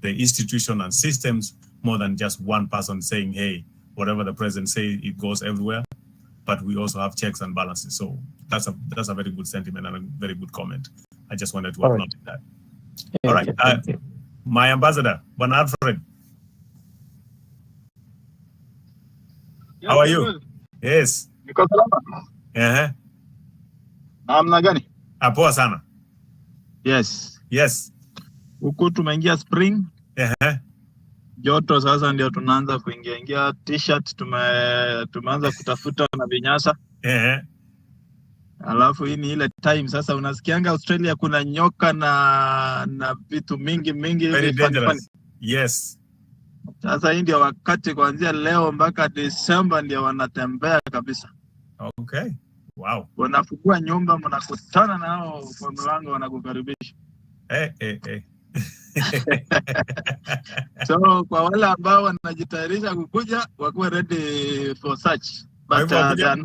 the institution and systems more than just one person saying, hey, whatever the president says, it goes everywhere. But we also have checks and balances. So that's a very good sentiment and a very good comment. I just wanted to acknowledge that. All right. My ambassador, Bwana Alfred. How are you? Yes. Niko salama. Namna gani? Poa sana. Yes. Huku tumeingia spring. Joto sasa ndio tunaanza kuingia t-shirt, tumeanza kutafuta na vinyasa. Alafu hii ni ile time sasa unasikianga Australia kuna nyoka na vitu mingi very dangerous. Yes. Sasa hii ndio wakati kuanzia leo mpaka December ndio wanatembea kabisa. Okay. Wow. Wanafungua nyumba, mnakutana nao kwa mlango, wanakukaribisha. So kwa wale ambao wanajitayarisha kukuja, wakuwe ready for such. But they are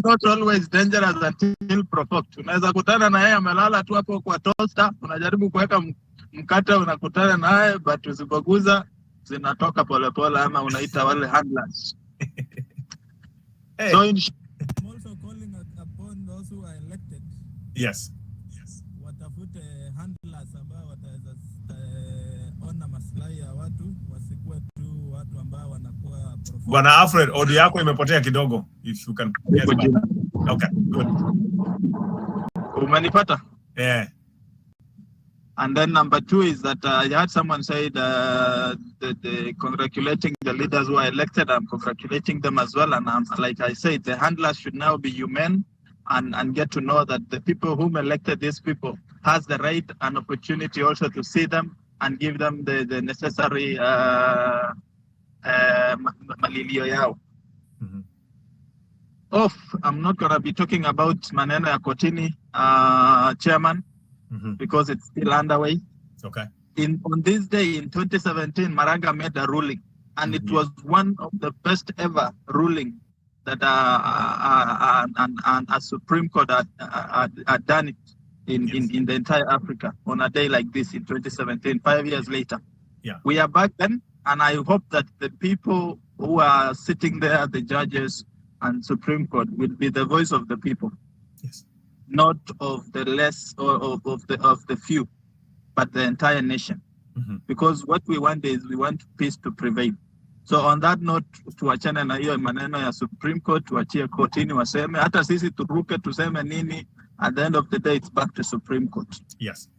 not always dangerous until provoked. Unaweza kutana na yeye amelala tu hapo kwa toaster, unajaribu kuweka mkate, unakutana naye, but usipoguza zinatoka polepole, ama unaita wale handlers. So I'm also calling upon those who are elected. Yes. Watafute handlers ambao wataweza ona maslahi ya watu, wasikuwe tu watu ambao wanakuwa Bwana Alfred, audio yako imepotea kidogo. If you can get back. Okay, good. Umenipata? Yeah. And then number 2 is that I heard someone say the congratulating the leaders who are elected. I'm congratulating them as well. And like I said, the handlers should now be human and get to know that the people whom elected these people has the right and opportunity also to see them and give them the necessary malilio yao. I'm not going to be talking about maneno ya kotini, chairman, because it's still underway. Okay. On this day in 2017, Maraga made a ruling, and it was one of the best ever ruling that a Supreme Court had done it in the entire Africa on a day like this in 2017, 5 years later. Yeah. We are back then, and I hope that the people who are sitting there, the judges and Supreme Court, will be the voice of the people. Yes. Not of the less or of the few, but the entire nation. Because what we want is we want peace to prevail. So on that note, tuachane na hiyo maneno ya Supreme Court, tuachie kotini waseme, hata sisi turuke tuseme nini, at the end of the day it's back to Supreme Court. Yes.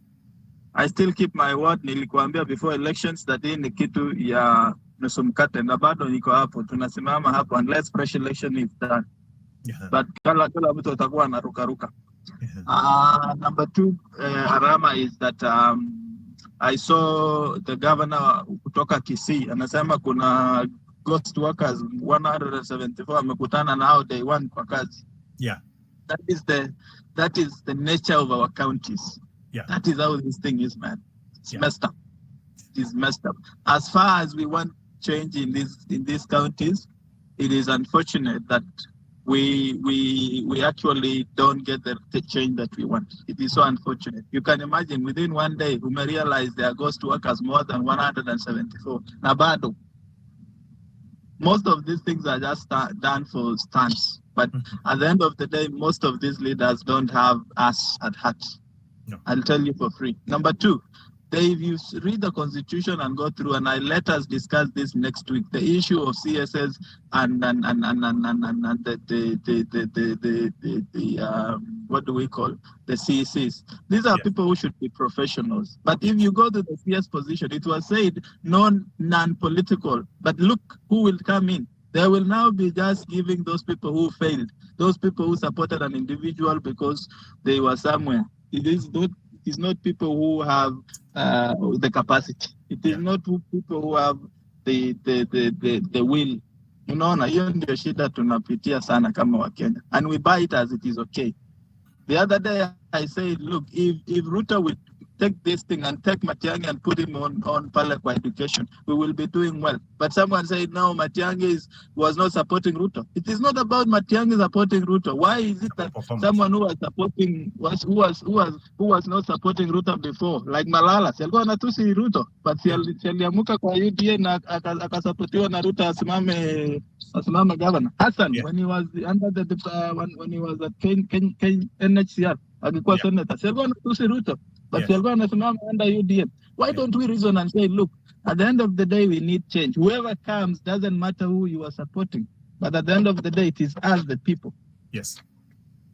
I still keep my word, nilikuambia before elections that hii ni kitu ya nusu mkate, na bado niko hapo, tunasimama hapo unless fresh election is done. But kala mtu atakuwa anaruka. Number 2, Arama, is that I saw the governor kutoka Kisii anasema kuna ghost workers 174 amekutana nao day 1 kwa kazi. Yeah. That is the nature of our counties. Yeah. That is how this thing is, man. It's messed up. It's messed up. As far as we want change in these counties, it is unfortunate that we actually don't get the change that we want. It is so unfortunate. You can imagine within one day, we may realize there are ghost workers more than 174. Nabado. Most of these things are just done for stunts. But at the end of the day, most of these leaders don't have us at heart. No. I'll tell you for free. Number 2, if you read the constitution and go through, and let us discuss this next week, the issue of CSS and what do we call the CECs? These are people who should be professionals. But if you go to the CS position, it was said non-political. But look who will come in. They will now be just giving those people who failed, those people who supported an individual because they were somewhere. It is not people who have the capacity. It is not people who have the will. Unaona, hiyo ndio shida tunapitia sana kama Wakenya, and we buy it as it is okay. The other day I said, look, if Ruto would take this thing and take Matiang'i and put him on Pale for education, we will be doing well. But someone said, no, Matiang'i was not supporting Ruto. It is not about Matiang'i supporting Ruto. Why is it that someone who was not supporting Ruto before, like Malala, alikuwa anatusi Ruto, but aliamuka kwa UDA na akasapotiwa na Ruto asimame governor. Hassan, when he was under when he was at NHCR, alikuwa senator, alikuwa anatusi Ruto. But you're going to under UDM. Why don't we reason and say, look, at the end of the day, we need change. Whoever comes, doesn't matter who you are supporting. But at the end of the day, it is us, the people. Yes.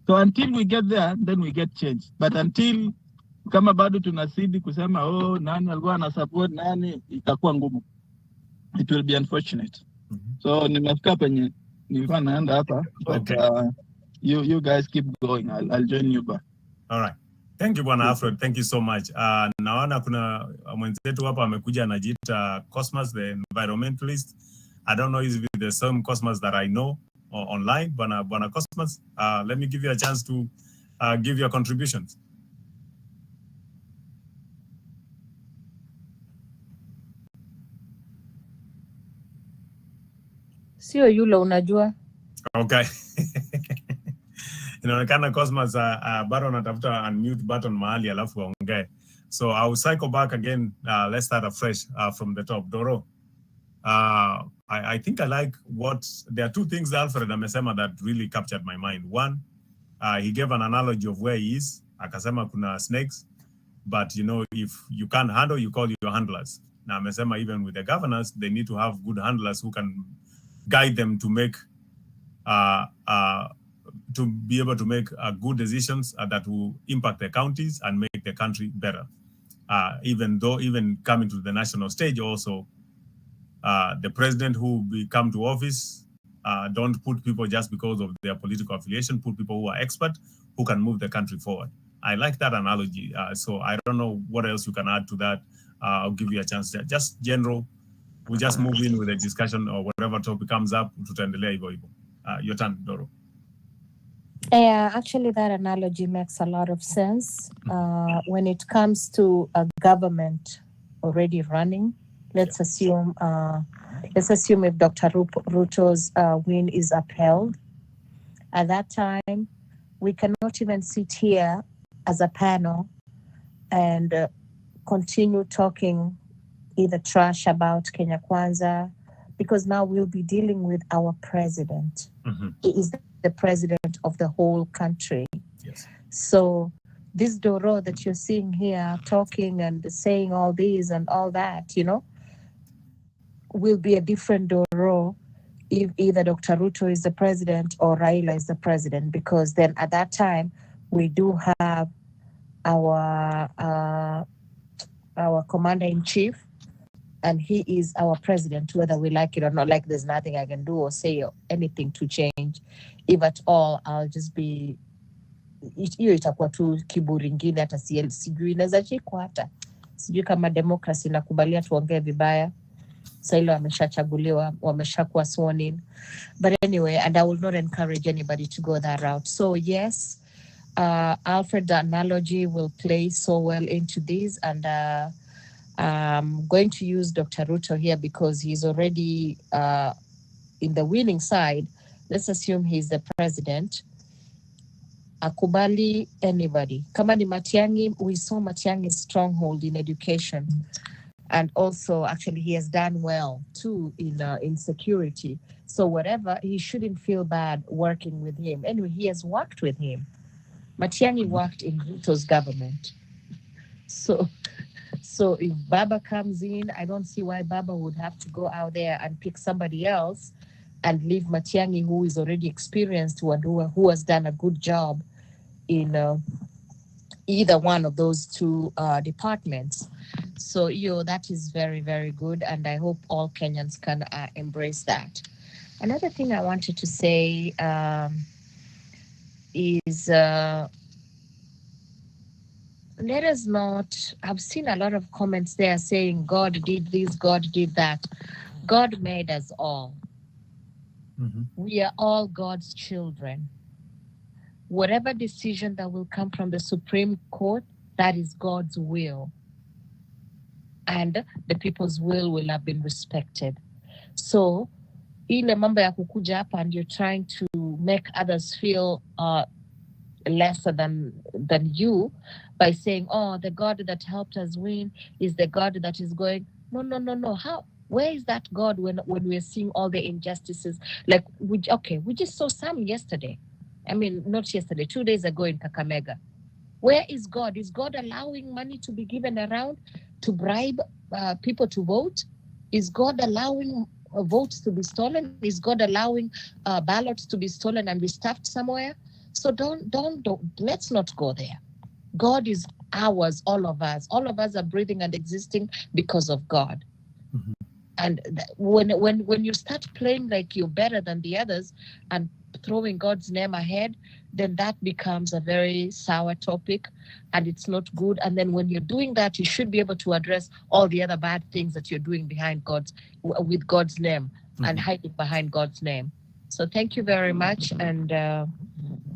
So until we get there, then we get change. But until kama bado tunasidi kusema, nani alikuwa ana support nani, itakuwa ngumu. It will be unfortunate. So nimefika penye nilikuwa naenda hapa. But you guys keep going. I'll join you back. All right. Thank you, Bwana Alfred. Thank you so much. Naona kuna mwenzetu hapa amekuja anajiita Cosmas, the environmentalist. I don't know if it's the same Cosmas that I know online. Bwana Cosmas, let me give you a chance to give your contributions. Sio yule unajua. Okay. Inaonekana Cosmas bado anatafuta unmute button mahali alafu aongee. So I will cycle back again. Let's start afresh from the top. Doro, I think I like there are two things Alfred amesema that really captured my mind. One, he gave an analogy of where he is. Akasema kuna snakes, but if you can't handle, you call your handlers. Na amesema even with the governors, they need to have good handlers who can guide them to make to be able to make good decisions that will impact the counties and make the country better. Even coming to the national stage also, the president who come to office, don't put people just because of their political affiliation, put people who are expert, who can move the country forward. I like that analogy. So I don't know what else you can add to that. I'll give you a chance. Just general, we just move in with a discussion or whatever topic comes up, tutaendelea hivyo hivyo. Your turn, Doro. Yeah, actually, that analogy makes a lot of sense. When it comes to a government already running, let's assume if Dr. Ruto's win is upheld, at that time, we cannot even sit here as a panel and continue talking either trash about Kenya Kwanza, because now we'll be dealing with our president. He is the president of the whole country. Yes. So this Doro that you're seeing here talking and saying all these and all that, will be a different Doro if either Dr. Ruto is the president or Raila is the president, because then at that time we do have our commander-in-chief, and he is our president, whether we like it or not. Like, there's nothing I can do or say or anything to change. If at all, I'll just be, hiyo itakuwa tu kiburi ingine, hata sijui inaweza chikwa, hata sijui kama democracy nakubalia tuongee vibaya. Sasa ile wameshachaguliwa, wameshakuwa sworn in. But anyway, and I will not encourage anybody to go that route. So yes, Alfred's analogy will play so well into this, and I'm going to use Dr. Ruto here because he's already in the winning side. Let's assume he's the president. Akubali anybody. Kama ni Matiang'i, we saw Matiang'i's stronghold in education. And also, actually, he has done well, too, in security. So whatever, he shouldn't feel bad working with him. Anyway, he has worked with him. Matiang'i worked in Ruto's government. So So if Baba comes in, I don't see why Baba would have to go out there and pick somebody else and leave Matiang'i, who is already experienced and who has done a good job in either one of those two departments. So, that is very, very good. And I hope all Kenyans can embrace that. Another thing I wanted to say is let us not, I've seen a lot of comments there saying God did this, God did that. God made us all. Mm-hmm. We are all God's children. Whatever decision that will come from the Supreme Court, that is God's will. And the people's will have been respected. So, ile mambo ya kukuja hapa and you're trying to make others feel lesser than you by saying, oh, the God that helped us win is the God that is going, no. How? Where is that God when we're seeing all the injustices? Like, we just saw some yesterday. I mean, not yesterday, 2 days ago in Kakamega. Where is God? Is God allowing money to be given around to bribe people to vote? Is God allowing votes to be stolen? Is God allowing ballots to be stolen and be stuffed somewhere? So don't, let's not go there. God is ours, all of us. All of us are breathing and existing because of God. Mm-hmm. And when you start playing like you're better than the others and throwing God's name ahead, then that becomes a very sour topic and it's not good. And then when you're doing that, you should be able to address all the other bad things that you're doing with God's name, mm-hmm. and hiding behind God's name. So thank you very much. And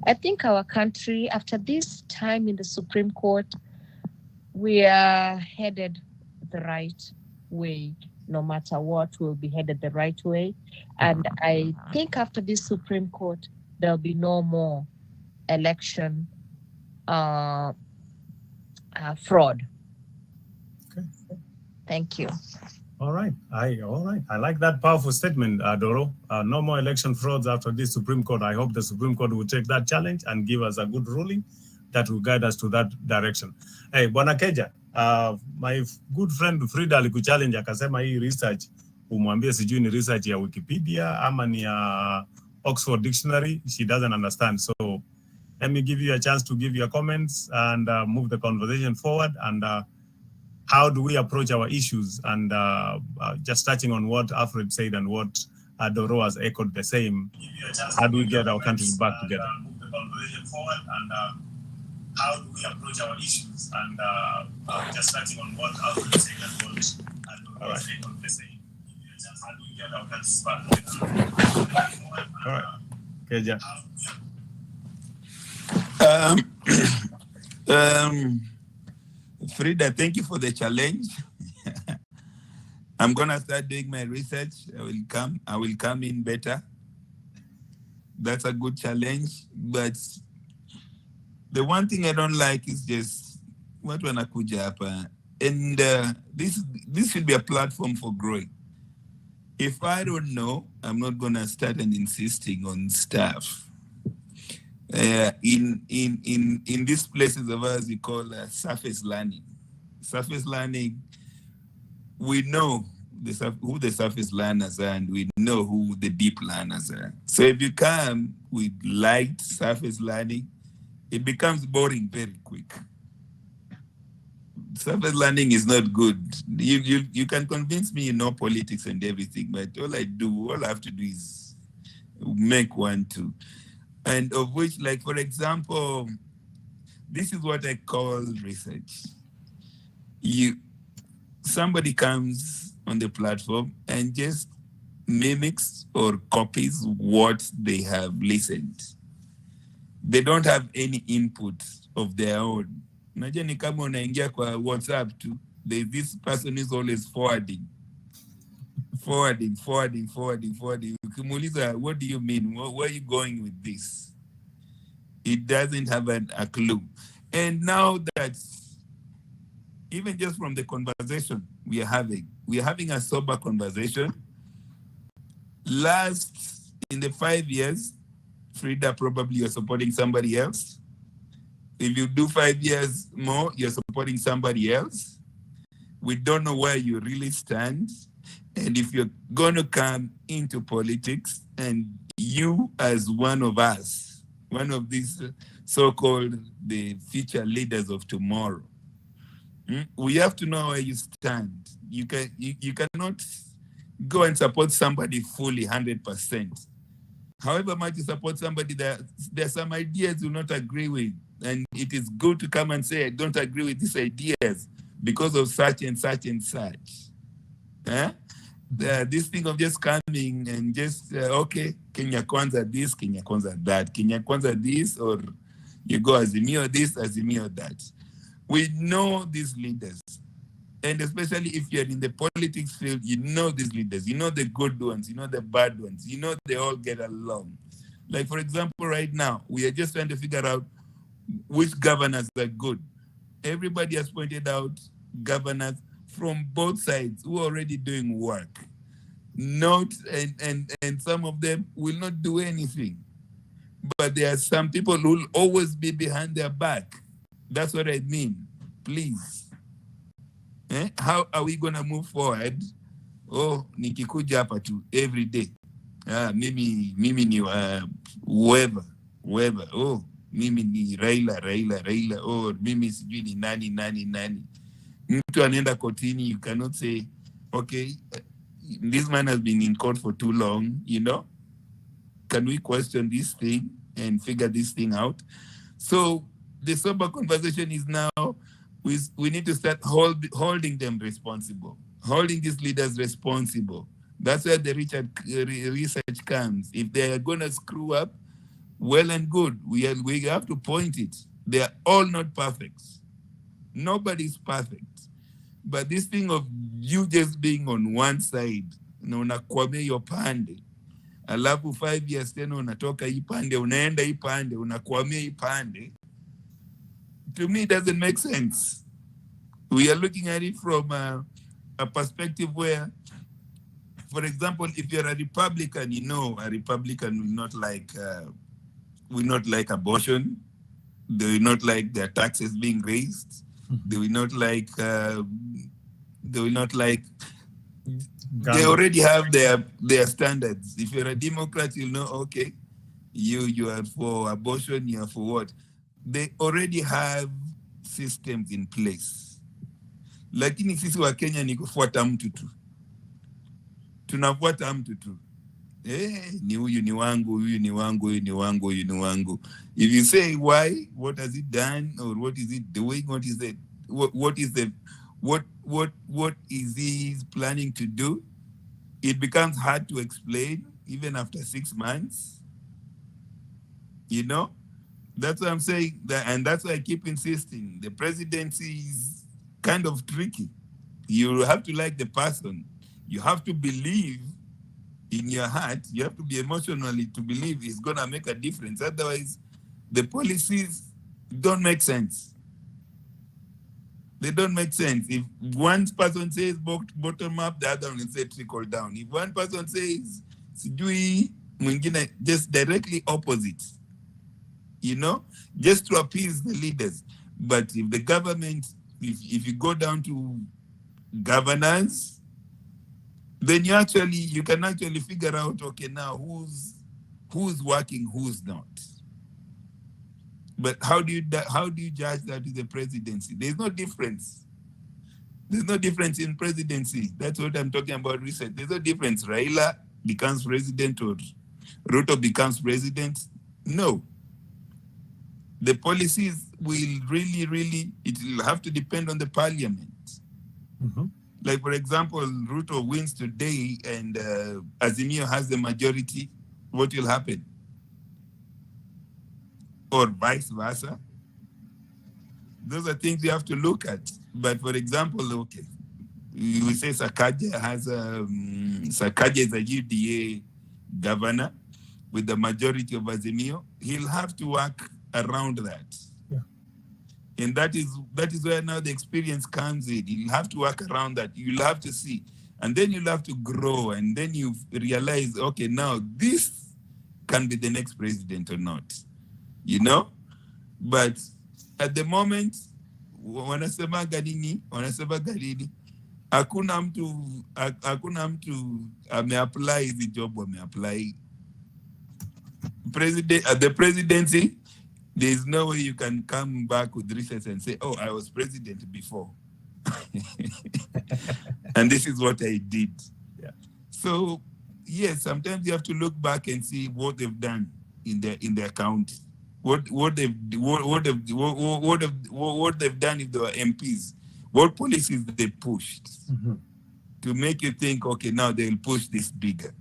I think our country, after this time in the Supreme Court, we are headed the right way. No matter what, we'll be headed the right way. And I think after this Supreme Court, there'll be no more election fraud. Okay. Thank you. All right. I like that powerful statement, Doro. No more election frauds after this Supreme Court. I hope the Supreme Court will take that challenge and give us a good ruling that will guide us to that direction. Hey, Bwana Keja, my good friend Frida alikuchallenge akasema hii research umwambie sijui ni research ya Wikipedia ama ni ya Oxford Dictionary. She doesn't understand. So let me give you a chance to give your comments and move the conversation forward. And how do we approach our issues? And just touching on what Alfred said and what Doro has echoed the same. How do we get our countries back together? Move the conversation forward. And how do we approach our issues? And just touching on what Alfred said and what Doro has echoed the same. How do we get our countries back together? All right. Okay, Frida, thank you for the challenge. I'm gonna start doing my research. I will come in better. That's a good challenge. But the one thing I don't like is just what wanakuja hapa. And this should be a platform for growing. If I don't know, I'm not gonna start and insisting on stuff. In these places of ours, we call surface learning. Surface learning, we know who the surface learners are and we know who the deep learners are. So if you come with light surface learning, it becomes boring very quick. Surface learning is not good. You can convince me you know politics and everything, but all I have to do is make 1, 2. And of which, like, for example, this is what I call research. Somebody comes on the platform and just mimics or copies what they have listened. They don't have any input of their own. Unajua ni kama unaingia kwa WhatsApp tu, this person is always forwarding. Ukimuuliza, what do you mean? Where are you going with this? It doesn't have a clue. And now that, even just from the conversation we are having a sober conversation. In the 5 years, Frida, probably you're supporting somebody else. If you do 5 years more, you're supporting somebody else. We don't know where you really stand. And if you're going to come into politics and you as one of us, one of these so-called the future leaders of tomorrow, we have to know where you stand. You cannot go and support somebody fully 100%. However much you support somebody, there are some ideas you will not agree with. And it is good to come and say, I don't agree with these ideas because of such and such and such. This thing of just coming and just, okay, Kenya Kwanza this, Kenya Kwanza that, Kenya Kwanza this, or you go Azimio this, Azimio that. We know these leaders. And especially if you're in the politics field, you know these leaders. You know the good ones, you know the bad ones. You know they all get along. Like, for example, right now, we are just trying to figure out which governors are good. Everybody has pointed out governors from both sides who are already doing work. And some of them will not do anything. But there are some people who will always be behind their back. That's what I mean. Please. How are we going to move forward? Oh, nikikuja hapa tu every day. Mimi ni whoever. Oh, mimi ni Raila. Oh, mimi sijui ni nani. Mtu anaenda kotini, you cannot say, okay, this man has been in court for too long, you know? Can we question this thing and figure this thing out? So the sober conversation is now, we need to start holding them responsible, holding these leaders responsible. That's where the research comes. If they are going to screw up, well and good. We have to point it. They are all not perfect. Nobody's perfect. But this thing of you just being on one side, unakwamia hiyo pande, alafu 5 years tena unatoka hii pande, unaenda hii pande, unakwamia hii pande, to me it doesn't make sense. We are looking at it from a perspective where, for example, if you're a Republican, you know a Republican will not like abortion. They will not like their taxes being raised. They will not like. They already have their standards. If you're a Democrat, you'll know, okay, you are for abortion, you are for what? They already have systems in place. Lakini sisi wa Kenya ni kufuata mtu tu. Tunafuata mtu tu. Ni huyu ni wangu, huyu ni wangu, huyu ni wangu, huyu ni wangu. If you say why, what has it done, or what is it doing, what is it, what is he planning to do? It becomes hard to explain even after 6 months. You know, that's what I'm saying, and that's why I keep insisting. The presidency is kind of tricky. You have to like the person. You have to believe in your heart. You have to be emotionally to believe it's going to make a difference. Otherwise, the policies don't make sense. They don't make sense. If one person says bottom up, the other one will say trickle down. If one person says sijui, mwingine just directly opposite. You know, just to appease the leaders. But if the government, if you go down to governance, then you can actually figure out, okay, now who's working, who's not. But how do you judge that with the presidency? There's no difference. There's no difference in presidency. That's what I'm talking about research. There's no difference. Raila becomes president or Ruto becomes president. No. The policies will really, it will have to depend on the parliament. Mm-hmm. Like, for example, Ruto wins today and Azimio has the majority, what will happen? Or vice versa. Those are things you have to look at. But for example, okay, we say Sakaja is a UDA governor with the majority of Azimio. He'll have to work around that. Yeah. And that is where now the experience comes in. You'll have to work around that. You'll have to see. And then you'll have to grow. And then you realize, okay, now this can be the next president or not. You know? But at the moment, wanasema galini, hakuna mtu ameapply hizi job wameapply. The presidency, there is no way you can come back with research and say, oh, I was president before. And this is what I did. Yeah. So, yes, sometimes you have to look back and see what they've done in their county. What they've done if they were MPs. What policies they pushed to make you think, okay, now they'll push this bigger.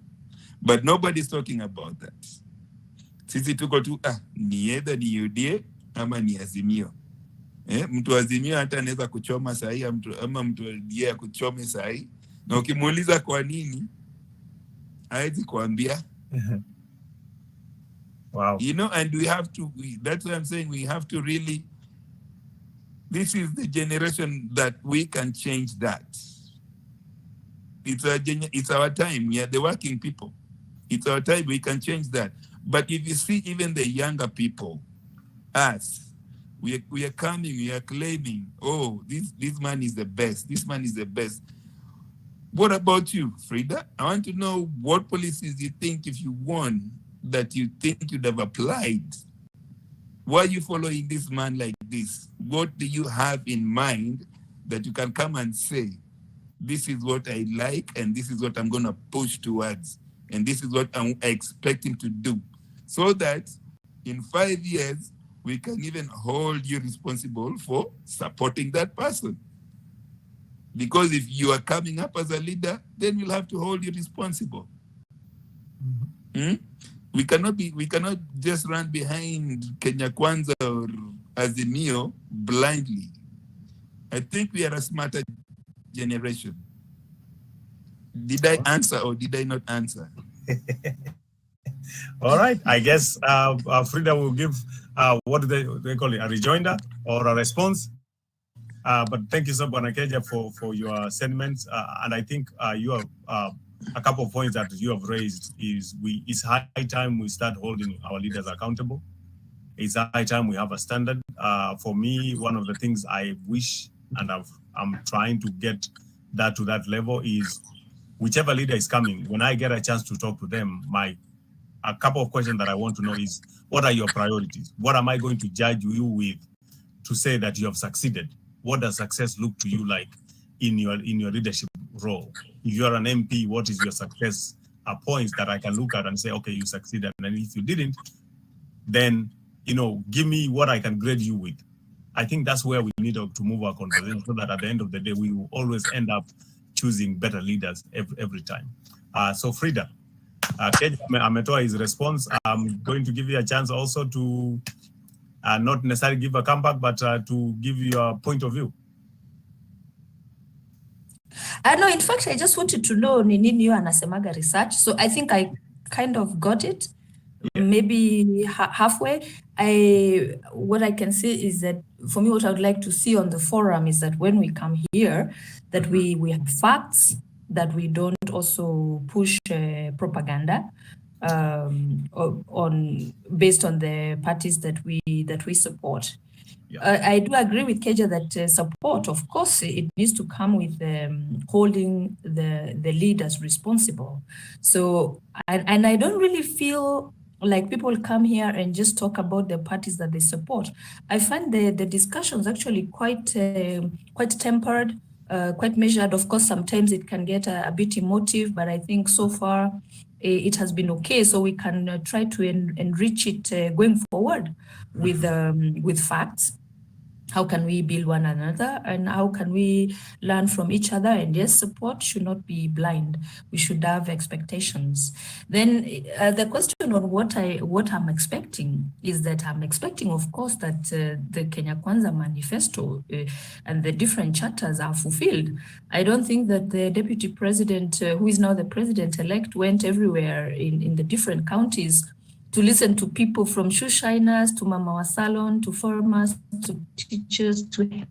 But nobody's talking about that. Sisi tuko tu, ni either ni UDA ama ni Azimio. Mtu Azimio hata anaweza kuchoma sahi ama mtu UDA kuchome sahi. Na ukimuuliza kwa nini, hawezi kuambia. Wow. You know, and that's what I'm saying, we have to really, this is the generation that we can change that. It's our time. We are the working people. It's our time. We can change that. But if you see even the younger people, us, we are coming, we are claiming, oh, this man is the best. This man is the best. What about you, Frida? I want to know what policies you think if you won that you think you'd have applied. Why are you following this man like this? What do you have in mind that you can come and say, this is what I like and this is what I'm going to push towards and this is what I expect him to do, so that in 5 years, we can even hold you responsible for supporting that person. Because if you are coming up as a leader, then we'll have to hold you responsible. We cannot just run behind Kenya Kwanza or Azimio blindly. I think we are a smarter generation. Did I answer or did I not answer? All right. I guess Frida will give what do they call it, a rejoinder or a response. But thank you so much, Keja, for your sentiments. And I think you have a couple of points that you have raised. It's high time we start holding our leaders accountable. It's high time we have a standard. For me, one of the things I wish, and I'm trying to get that to that level, is whichever leader is coming, when I get a chance to talk to them, a couple of questions that I want to know is, what are your priorities? What am I going to judge you with to say that you have succeeded? What does success look to you like in your leadership role? If you're an MP, what is your success points that I can look at and say, okay, you succeeded. And if you didn't, then, give me what I can grade you with. I think that's where we need to move our conversation, so that at the end of the day, we will always end up choosing better leaders every time. So Frida, ametoa his response. I'm going to give you a chance also to not necessarily give a comeback, but to give your point of view. No, in fact, I just wanted to know ni nini yo anasemaga research. So I think I kind of got it. Yeah. Maybe halfway. What I can say is that for me, what I would like to see on the forum is that when we come here, that we have facts, that we don't also push propaganda based on the parties that we support. Yeah. I do agree with Keja that support, of course, it needs to come with holding the leaders responsible. So, and I don't really feel like people come here and just talk about the parties that they support. I find the discussions actually quite tempered, quite measured. Of course, sometimes it can get a bit emotive, but I think so far it has been okay. So we can try to enrich it going forward with facts. How can we build one another, and how can we learn from each other? And yes, support should not be blind. We should have expectations. Then the question on what I'm expecting is that I'm expecting, of course, that the Kenya Kwanza manifesto and the different chapters are fulfilled. I don't think that the deputy president, who is now the president-elect, went everywhere in the different counties to listen to people from shoe shiners to Mama wa Salon, to farmers, to teachers, to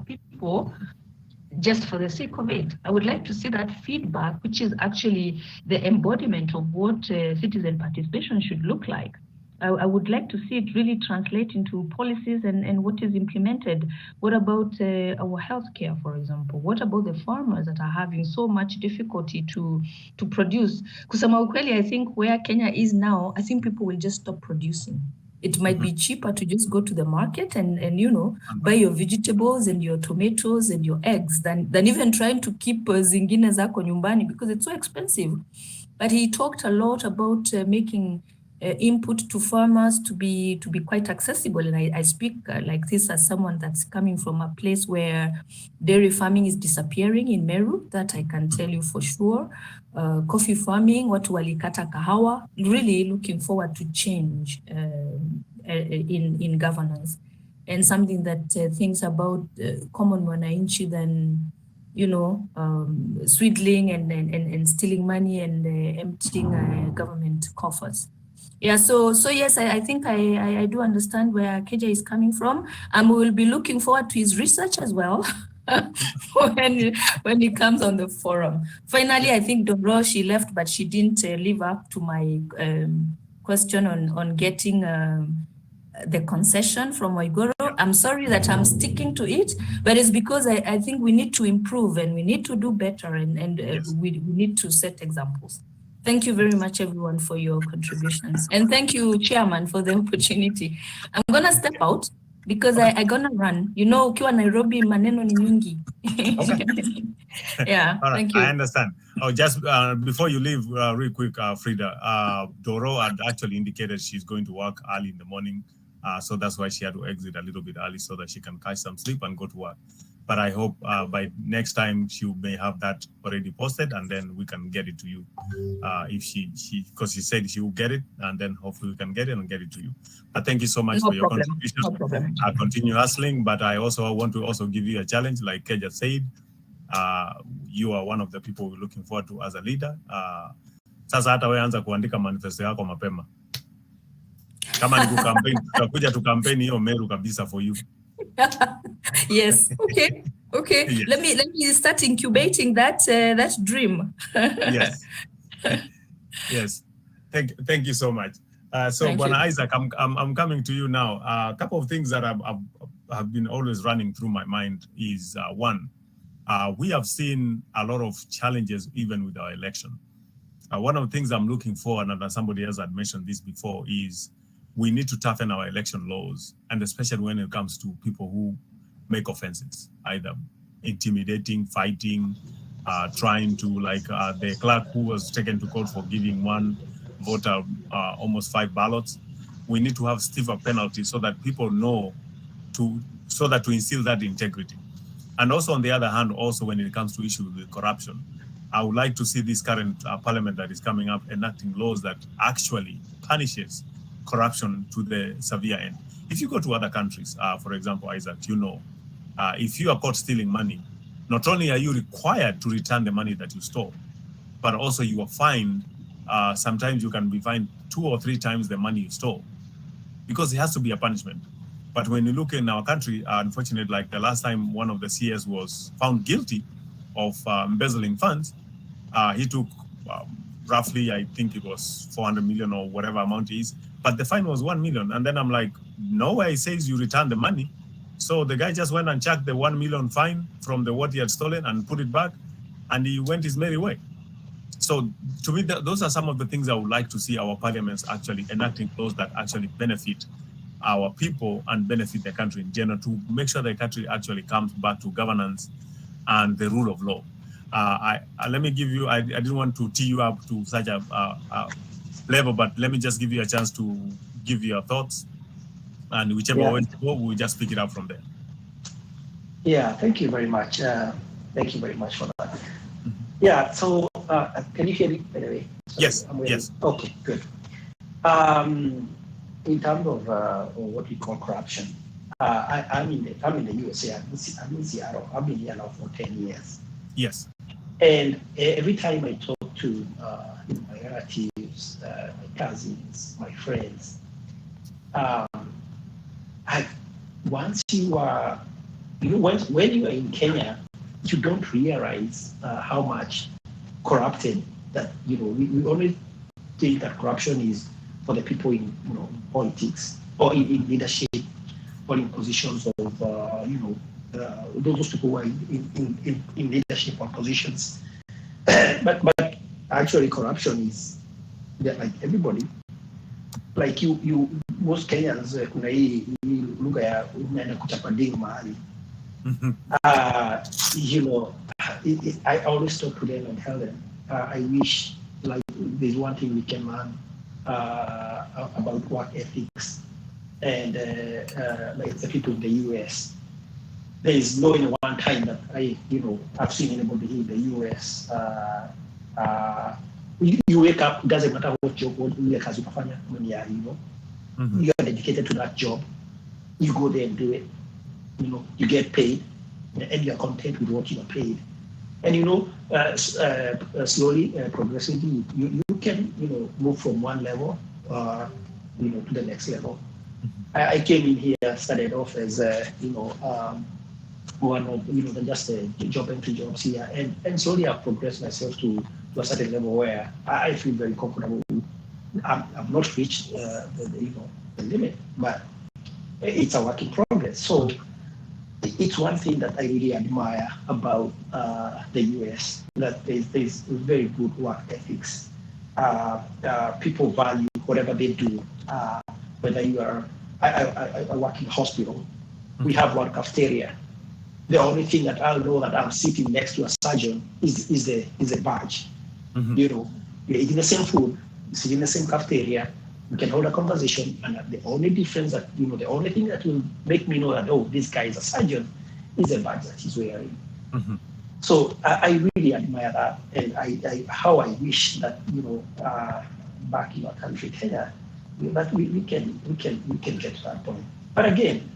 people, just for the sake of it. I would like to see that feedback, which is actually the embodiment of what citizen participation should look like. I would like to see it really translate into policies and what is implemented. What about our healthcare, for example? What about the farmers that are having so much difficulty to produce? Kusema ukweli, I think where Kenya is now, I think people will just stop producing. It might be cheaper to just go to the market and you know, buy your vegetables and your tomatoes and your eggs than even trying to keep zingine zako nyumbani, because it's so expensive. But he talked a lot about making input to farmers to be quite accessible. And I speak like this as someone that's coming from a place where dairy farming is disappearing in Meru, that I can tell you for sure. Coffee farming, watu walikata kahawa, really looking forward to change in governance. And something that thinks about common mwananchi than, you know, swindling and stealing money and emptying government coffers. Yeah, so yes, I think I do understand where KJ is coming from, and we will be looking forward to his research as well when he comes on the forum. Finally, I think Dobro, she left, but she didn't live up to my question on getting the concession from Waigoro. I'm sorry that I'm sticking to it, but it's because I think we need to improve and we need to do better, and we need to set examples. Thank you very much, everyone, for your contributions. And thank you, Chairman, for the opportunity. I'm going to step out because I'm going to run. You know, ukiwa Nairobi, maneno ni mingi. Yeah, all right, thank you. I understand. Oh, just before you leave, real quick, Frida, Doro had actually indicated she's going to work early in the morning. So that's why she had to exit a little bit early so that she can catch some sleep and go to work. But I hope by next time she may have that already posted, and then we can get it to you. If she because she said she will get it, and then hopefully we can get it and get it to you. But thank you so much for your contribution. No problem. I'll continue hustling, but I also want to also give you a challenge, like Keja said. You are one of the people we're looking forward to as a leader. Sasa hata wewe anza kuandika manifesto yako mapema. Kama ni kukampeni, tutakuja tu kampeni hiyo Meru kabisa for you. Yes. Okay. Yes. Let me start incubating that dream. Yes. Yes. Thank you so much. So Bwana Isaac, I'm coming to you now. A couple of things that have been always running through my mind is one, we have seen a lot of challenges even with our election. One of the things I'm looking for, and somebody else had mentioned this before, is we need to toughen our election laws, and especially when it comes to people who make offenses, either intimidating, fighting, trying to, like the clerk who was taken to court for giving one voter almost 5 ballots. We need to have stiffer penalties so that people know to instill that integrity. And also on the other hand, also when it comes to issues with corruption, I would like to see this current parliament that is coming up enacting laws that actually punishes corruption to the severe end. If you go to other countries, for example, Isaac, you know, if you are caught stealing money, not only are you required to return the money that you stole, but also you are fined. Sometimes you can be fined 2 or 3 times the money you stole, because it has to be a punishment. But when you look in our country, unfortunately, like the last time one of the CS was found guilty of embezzling funds, he took roughly, I think it was 400 million or whatever amount it is, but the fine was 1 million. And then I'm like, nowhere it says you return the money. So the guy just went and checked the 1 million fine from what he had stolen and put it back, and he went his merry way. So to me, those are some of the things I would like to see our parliaments actually enacting laws that actually benefit our people and benefit the country in general, to make sure the country actually comes back to governance and the rule of law. Let me give you, I didn't want to tee you up to such a level, but let me just give you a chance to give your thoughts, and whichever way to go, we'll just pick it up from there. Yeah, thank you very much. Thank you very much for that. Yeah, so can you hear me, by the way? Yes, yes. Okay, good. In terms of what we call corruption, I'm in the USA. I'm in Seattle. I've been here now for 10 years. Yes. And every time I talk to my relatives, my cousins, my friends, once you are, when you are in Kenya, you don't realize how much corrupted that, we always think that corruption is for the people in politics or in leadership or in positions of those people who are in leadership or positions. but actually corruption is like everybody. Like you most Kenyans kuna hii lugha ya umeenda kuchapa ding mahali. I always talk to them and tell them I wish like there's one thing we can learn about work ethics and like the people in the US. There is no one time that I've seen anybody in the US. You wake up, doesn't matter what job, what you are dedicated to that job. You go there and do it. You get paid, and you're content with what you are paid. And slowly, progressively, you can move from one level to the next level. I came in here, started off as one of just a job entry jobs here, and slowly I've progressed myself to a certain level where I feel very comfortable. I've not reached the limit, but it's a work in progress. So it's one thing that I really admire about the US, that there's very good work ethics. People value whatever they do, whether you are, I work in a hospital, we have one cafeteria. The only thing that I'll know that I'm sitting next to a surgeon is a badge. You're eating the same food, sitting in the same cafeteria, we can hold a conversation, and the only difference that, the only thing that will make me know that, oh, this guy is a surgeon is a badge that he's wearing. So I really admire that, and how I wish that, back in our country, Kenya, that we can get to that point. But again,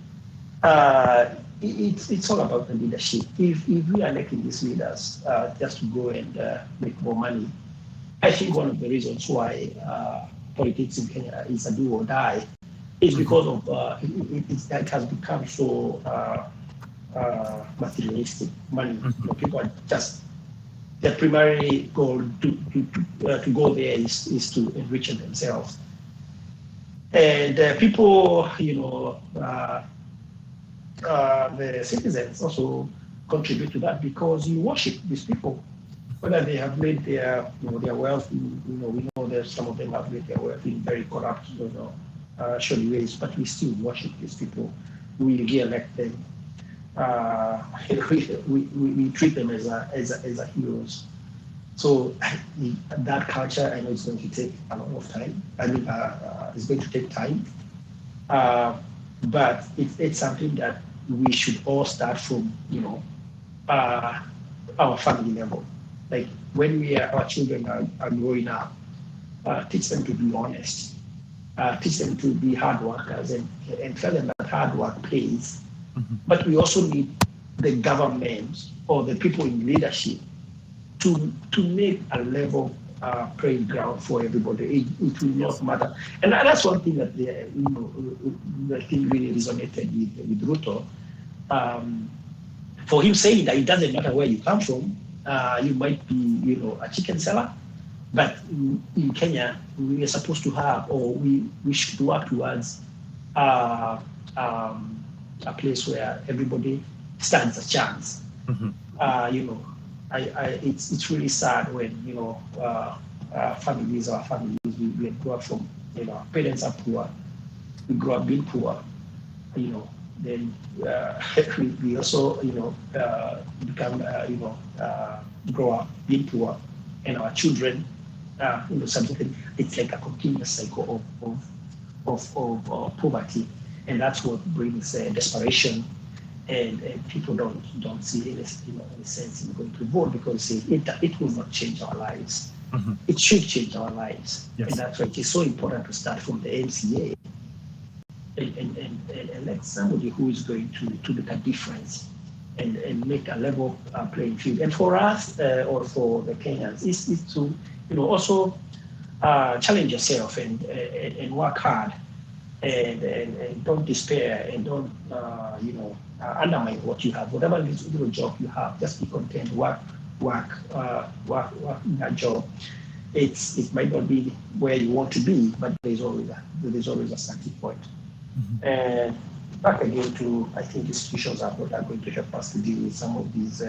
it's all about the leadership. If we are electing these leaders just to go and make more money, I think one of the reasons why politics in Kenya is a do or die is because of it has become so materialistic. Money, people are just, their primary goal to go there is to enrich themselves, and people, the citizens also contribute to that because you worship these people, whether they have made their wealth. We know that some of them have made their wealth in very corrupt, showy ways, but we still worship these people. We re-elect them. We treat them as a heroes. So that culture, I know it's going to take a lot of time. It's going to take time, but it's something that we should all start from, our family level. Like when our children are growing up, teach them to be honest, teach them to be hard workers, and tell them that hard work pays. But we also need the government or the people in leadership to make a level playing ground for everybody. It will not matter. And that's one thing that I think really resonated with Ruto. For him saying that it doesn't matter where you come from, you might be, a chicken seller, but in Kenya, we are supposed to have, or we should work towards a place where everybody stands a chance. It's really sad when, our families, we grow up from, our parents are poor, we grow up being poor, then we also, become, grow up being poor, and our children, something. It's like a continuous cycle of poverty, and that's what brings desperation, and people don't see any sense in going to vote because it will not change our lives. It should change our lives, and that's why it is so important to start from the MCA. And elect somebody who is going to make a difference and make a level playing field. And for us, or for the Kenyans, is to also challenge yourself and work hard and don't despair and don't undermine what you have. Whatever little job you have, just be content. Work in that job. it might not be where you want to be, but there's always a starting point. And back again to, I think institutions are what are going to help us to deal with some of these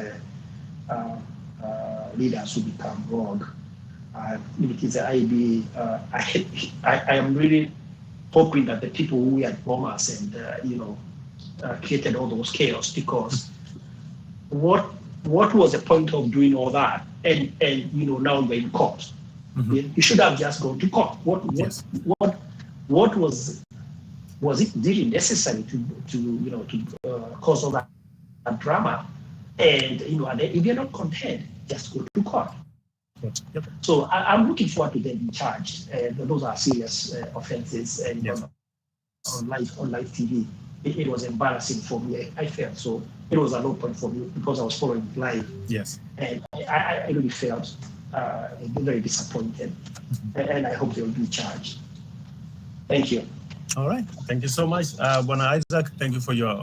leaders who become rogue. It is the IB. I am really hoping that the people who had bombed us and created all those chaos, because what was the point of doing all that? And now we're in court. You should have just gone to court. What was it really necessary to cause all that drama? And if you're not content, just go to court. Yep. So I'm looking forward to them being charged. Those are serious offenses. And on live TV, it was embarrassing for me. I felt so. It was a low point for me because I was following it live. Yes. And I really felt very disappointed. And I hope they will be charged. Thank you. All right. Thank you so much. Bwana Isaac, thank you for your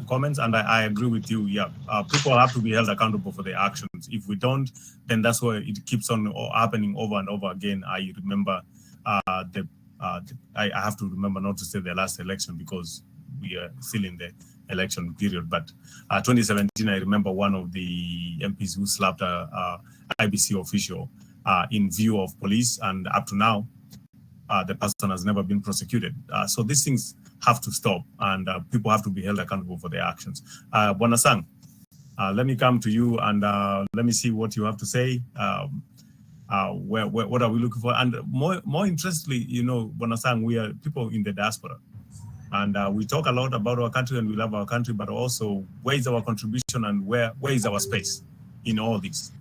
comments. And I agree with you. Yeah. People have to be held accountable for their actions. If we don't, then that's why it keeps on happening over and over again. I remember I have to remember not to say the last election because we are still in the election period. But 2017, I remember one of the MPs who slapped a IBC official in view of police, and up to now, the person has never been prosecuted. So these things have to stop, and people have to be held accountable for their actions. Bwana Sang, let me come to you, and let me see what you have to say. What are we looking for? And more interestingly, Bwana Sang, we are people in the diaspora, and we talk a lot about our country and we love our country, but also where is our contribution and where is our space in all this?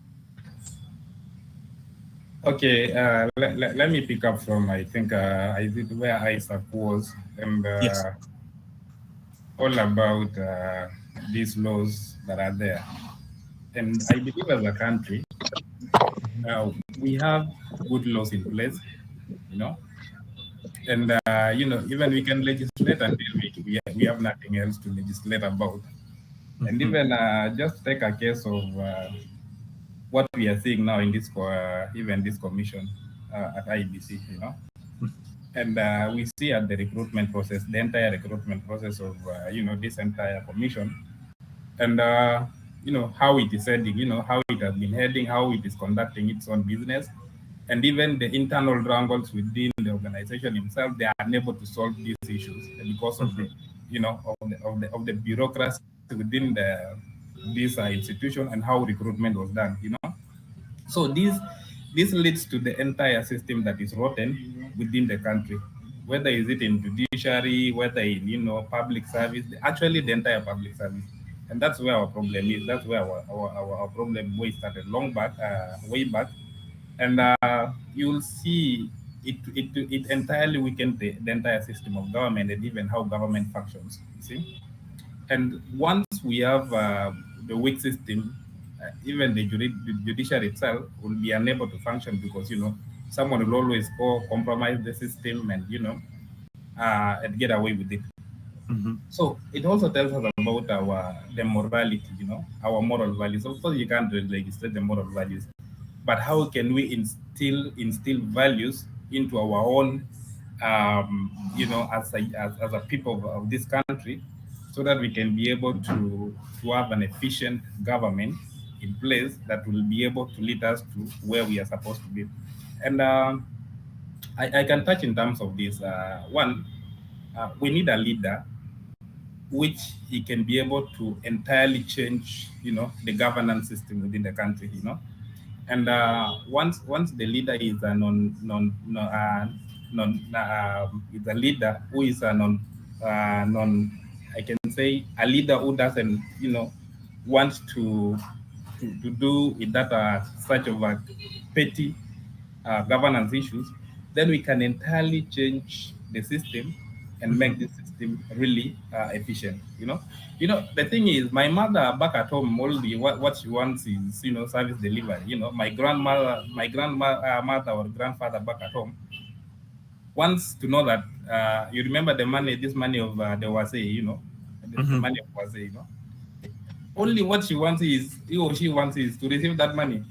Okay, let me pick up from, I think, where Isaac was, and all about these laws that are there. And I believe as a country, we have good laws in place, and, even we can legislate until we have nothing else to legislate about. And even just take a case of what we are seeing now in this, even this commission at IBC, and we see at the recruitment process, the entire recruitment process of, this entire commission, and, how it is heading, how it has been heading, how it is conducting its own business, and even the internal wrangles within the organization itself, they are unable to solve these issues because of the, of the bureaucracy within this institution and how recruitment was done, So this leads to the entire system that is rotten within the country, whether is it in judiciary, whether in public service, actually the entire public service, and that's where our problem is. That's where our problem started way back, and you'll see it entirely weakened the entire system of government and even how government functions. You see, and once we have the weak system, even the judiciary itself will be unable to function because, someone will always compromise the system and, and get away with it. So it also tells us about the morality, our moral values. Of course, you can't legislate the moral values, but how can we instill values into our own, as a people of this country, so that we can be able to have an efficient government in place that will be able to lead us to where we are supposed to be. And I can touch in terms of this. One, we need a leader which he can be able to entirely change, the governance system within the country, And once the leader is a is a leader who is a I can say a leader who doesn't, want to do with that such of a petty governance issues, then we can entirely change the system and make the system really efficient. The thing is, my mother back at home, only what she wants is, service delivery. My grandmother or grandfather back at home wants to know that you remember this money of the Wase, the money of Wase, Only what she wants is, he or she wants is to receive that money,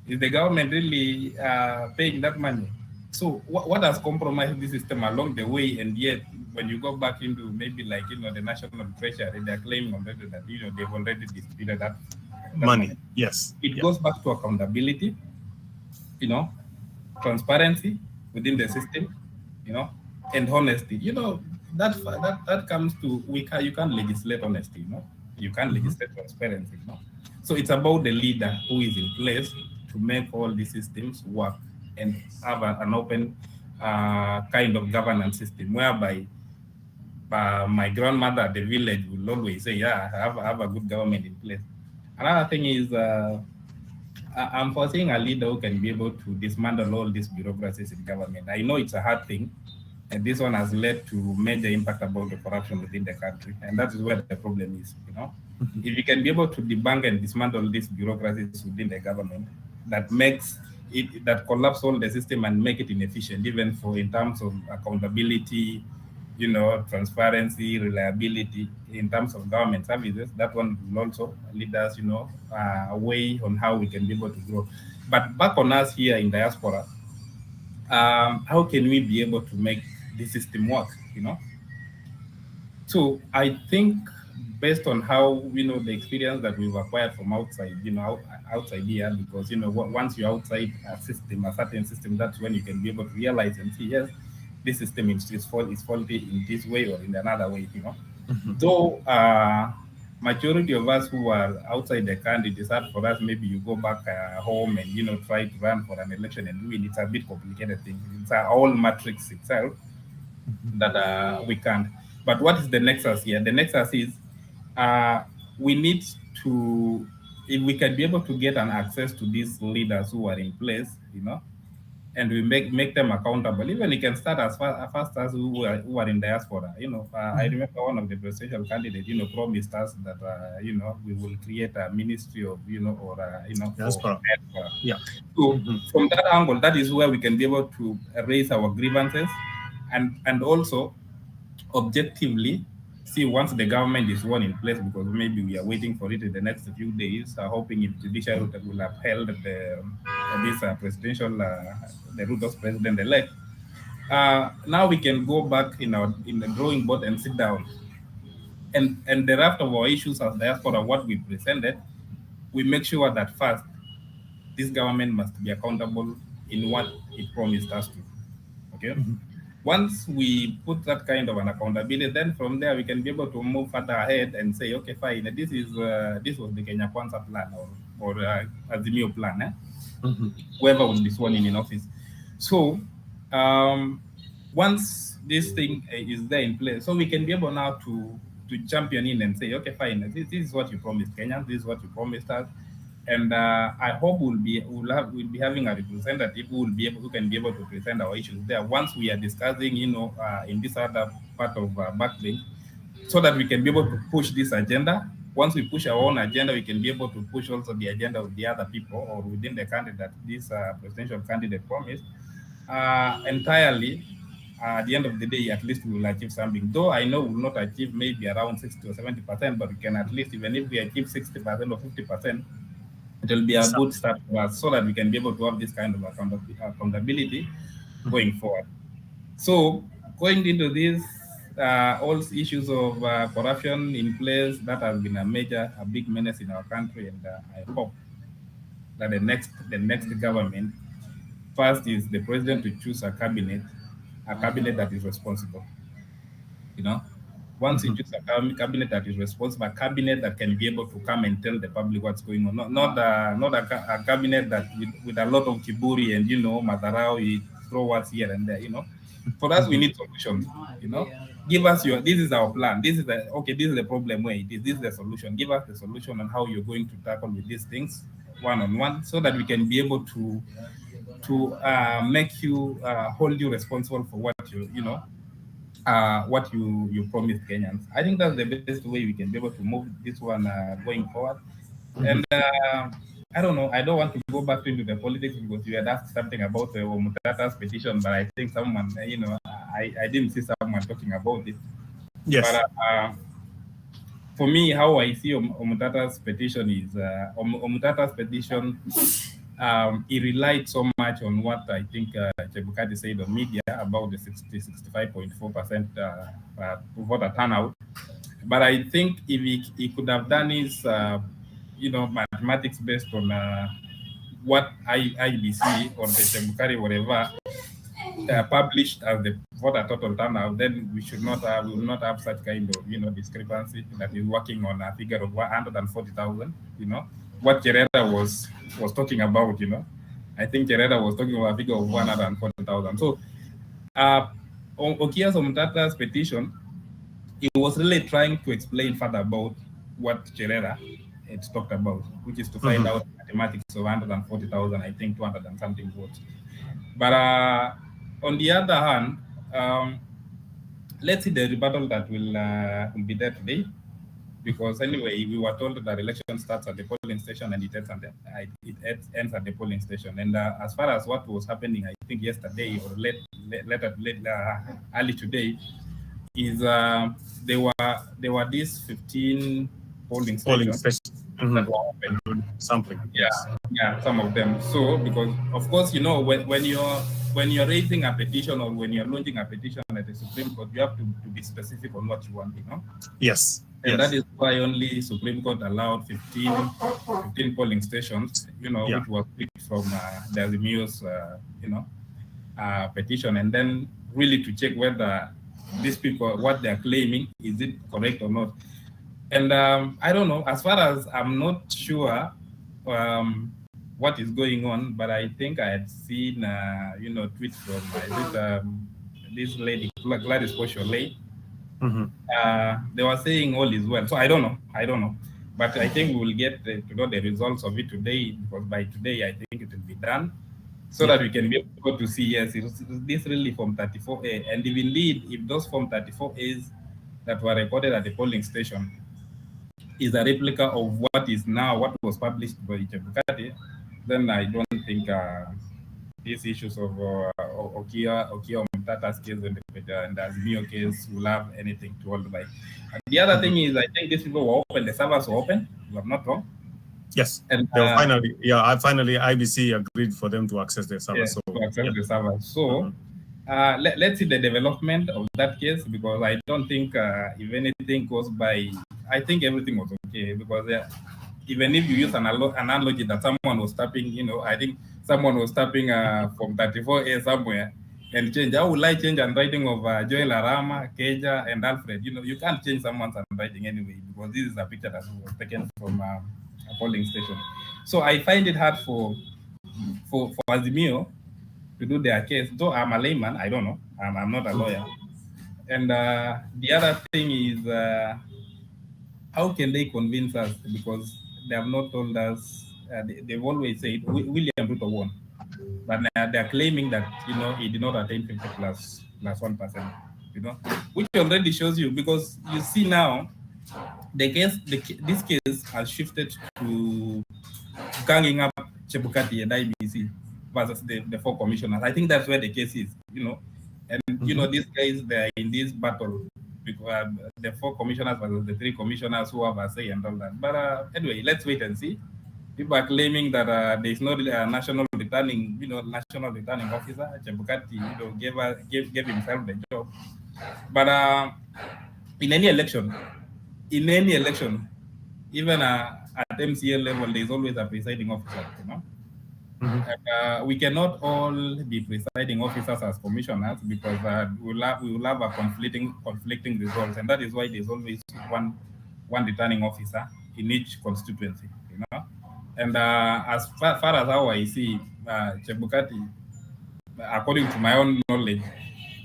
Is the government really paying that money? So what has compromised the system along the way? And yet, when you go back into maybe like, the national treasury, they're claiming already that, they've already distributed that money. Yes. It goes back to accountability, transparency within the system, and honesty. That comes to, you can't legislate honesty, you can't legislate transparency, So it's about the leader who is in place to make all these systems work and have an open kind of governance system whereby my grandmother at the village will always say, yeah, I have a good government in place. Another thing is, I'm foreseeing a leader who can be able to dismantle all these bureaucracies in government. I know it's a hard thing, and this one has led to major impact about the corruption within the country, and that is where the problem is. If you can be able to debunk and dismantle these bureaucracies within the government, that makes it, that collapse all the system and make it inefficient, even in terms of accountability, transparency, reliability in terms of government services. That one will also lead us, a way on how we can be able to grow. But back on us here in diaspora, how can we be able to make the system work, So I think based on how, the experience that we've acquired from outside, outside here, because, once you're outside a system, a certain system, that's when you can be able to realize and see, yes, this system is faulty in this way or in another way, Though majority of us who are outside the country, it's hard for us, maybe you go back home and, try to run for an election and win. It's a bit complicated thing. It's a whole matrix itself that we can't. But what is the nexus here? The nexus is we need to, if we can be able to get an access to these leaders who are in place, and we make them accountable. Even it can start as fast as who are in diaspora. I remember one of the presidential candidates, promised us that we will create a ministry of diaspora. Yeah. So from that angle, that is where we can be able to raise our grievances, and also objectively see once the government is one in place, because maybe we are waiting for it in the next few days, hoping if judiciary will upheld this presidential, the route of president-elect. Now we can go back in the drawing board and sit down. And the raft of our issues as diaspora, what we presented, we make sure that first, this government must be accountable in what it promised us to. Okay. Once we put that kind of an accountability, then from there we can be able to move further ahead and say, okay, fine, this was the Kenya Kwanza plan or Azimio plan, whoever will be sworn in office. So once this thing is there in place, so we can be able now to champion in and say, okay, fine, this is what you promised Kenyans, this is what you promised us. And I hope we'll be having a representative who can be able to present our issues there once we are discussing, in this other part of Backbench, so that we can be able to push this agenda. Once we push our own agenda, we can be able to push also the agenda of the other people or within the country that this presidential candidate promised. Entirely, at the end of the day, at least we will achieve something. Though I know we will not achieve maybe around 60 or 70%, but we can at least, even if we achieve 60% or 50%, it will be a good start for us so that we can be able to have this kind of accountability going forward. So going into this, all issues of corruption in place, that has been a big menace in our country, and I hope that the next government, first is the president to choose a cabinet that is responsible. Once you choose a cabinet that is responsible, a cabinet that can be able to come and tell the public what's going on, not a cabinet that with a lot of kiburi and madharau, you throw words here and there. For us, we need solutions. Give us this is our plan. This is the problem where it is. This is the solution. Give us the solution on how you're going to tackle with these things one-on-one, so that we can be able to make you hold you responsible for what what you promised Kenyans. I think that's the best way we can be able to move this one going forward. And I don't know, I don't want to go back into the politics, because you had asked something about the Omutata's petition, but I think someone, I didn't see someone talking about it. Yes. But for me, how I see Omutata's petition is, Omutata's petition he relied so much on what I think Chebukati said on media about the 65.4% voter turnout. But I think if he could have done his, mathematics based on what IBC or the Chebukati, whatever, published as the voter total turnout, then we will not have such kind of, discrepancy that is working on a figure of 140,000, what Gereda was talking about, I think Gereda was talking about a figure of 140,000. So, Okiya Omtata's petition, he was really trying to explain further about what Gereda had talked about, which is to find out mathematics of 140,000, I think 200 and something votes. But on the other hand, let's see the rebuttal that will be there today. Because anyway, we were told that the election starts at the polling station and it ends at the polling station. And as far as what was happening, I think yesterday or early today, is there were these 15 polling stations that were open. Something. Yeah, some of them. So because of course, when you're raising a petition or when you're launching a petition at the Supreme Court, you have to be specific on what you want, Yes. And that is why only Supreme Court allowed 15 polling stations, which was picked from the Azimio's, petition, and then really to check whether these people, what they're claiming, is it correct or not. And I don't know, as far as I'm not sure what is going on, but I think I had seen, tweets from this lady, Gladys Kosholei. They were saying all is well. So I don't know. But I think we will get to know the results of it today, because by today, I think it will be done, so that we can be able to see, yes, is this really Form 34A? And if indeed, if those Form 34As that were recorded at the polling station is a replica of what was published by Chebukati, then I don't think these issues of Okiya Omtata's case and the Azimio case will have anything to hold by. And the other thing is, I think these people were open, the servers were open, if I'm not wrong. Yes. And finally IBC agreed for them to access the servers. The servers. So let's see the development of that case, because I don't think if anything goes by, I think everything was okay, because even if you use an analogy that someone was tapping, I think someone was tapping from 34A somewhere and change. How will I change handwriting of Joel Arama, Keja, and Alfred? You can't change someone's handwriting anyway, because this is a picture that was taken from a polling station. So I find it hard for Azimio to do their case. Though I'm a layman, I don't know. I'm not a lawyer. And the other thing is, how can they convince us? Because they have not told us. They've always said William Ruto won, but they're claiming that he did not attain 50 plus 1%. Which already shows you, because you see now this case has shifted to ganging up Chebukati and IBC versus the four commissioners. I think that's where the case is. And these guys, they're in this battle. The four commissioners versus the three commissioners who have a say and all that. But anyway, let's wait and see. People are claiming that there is no national returning officer. Chebukati, gave himself the job. But in any election, even at MCA level, there is always a presiding officer. And, we cannot all be presiding officers as commissioners, because we will have a conflicting results, and that is why there's always one returning officer in each constituency. And as far as how I see Chebukati, according to my own knowledge,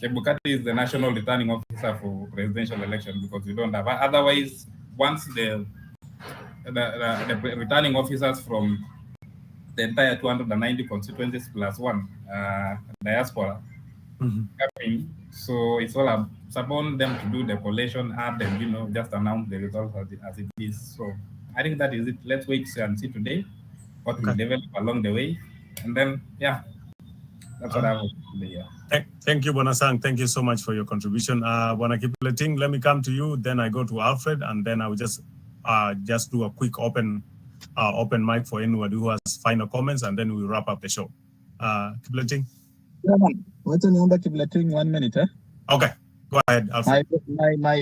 Chebukati is the national returning officer for presidential election, because we don't have. Otherwise, once the returning officers from the entire 290 constituencies plus one diaspora coming, so it's all upon them to do the collation, add them, just announce the results as it is. So I think that is it. Let's wait and see today what will develop along the way, and then that's what I have today. Thank you, Bonasang. Thank you so much for your contribution. Bonakiplating, let me come to you. Then I go to Alfred, and then I will just do a quick open open mic for anyone who has final comments, and then we'll wrap up the show. Kibleting? What's on number Kibleting? 1 minute, eh? Okay, go ahead, Alfred.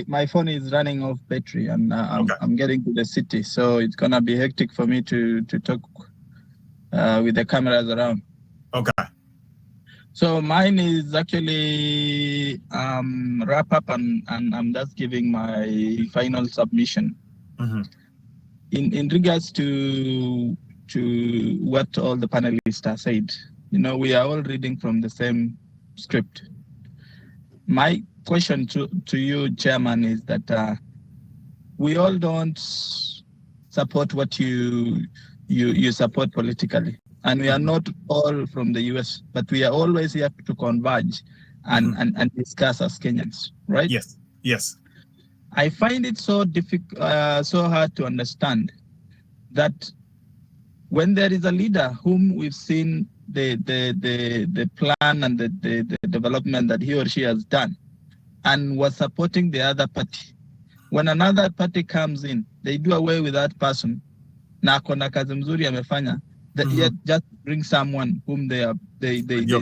My phone is running off battery, and I'm getting to the city, so it's gonna be hectic for me to talk with the cameras around. Okay. So mine is actually wrap up, and I'm just giving my final submission. Mm-hmm. In regards to what all the panelists have said, we are all reading from the same script. My question to you, Chairman, is that we all don't support what you support politically. And we are not all from the US, but we are always here to converge and discuss as Kenyans, right? Yes, yes. I find it so difficult, so hard to understand that when there is a leader whom we've seen the plan and the development that he or she has done and was supporting the other party, when another party comes in, they do away with that person. Na kona kazi mzuri amefanya. Yet just bring someone whom they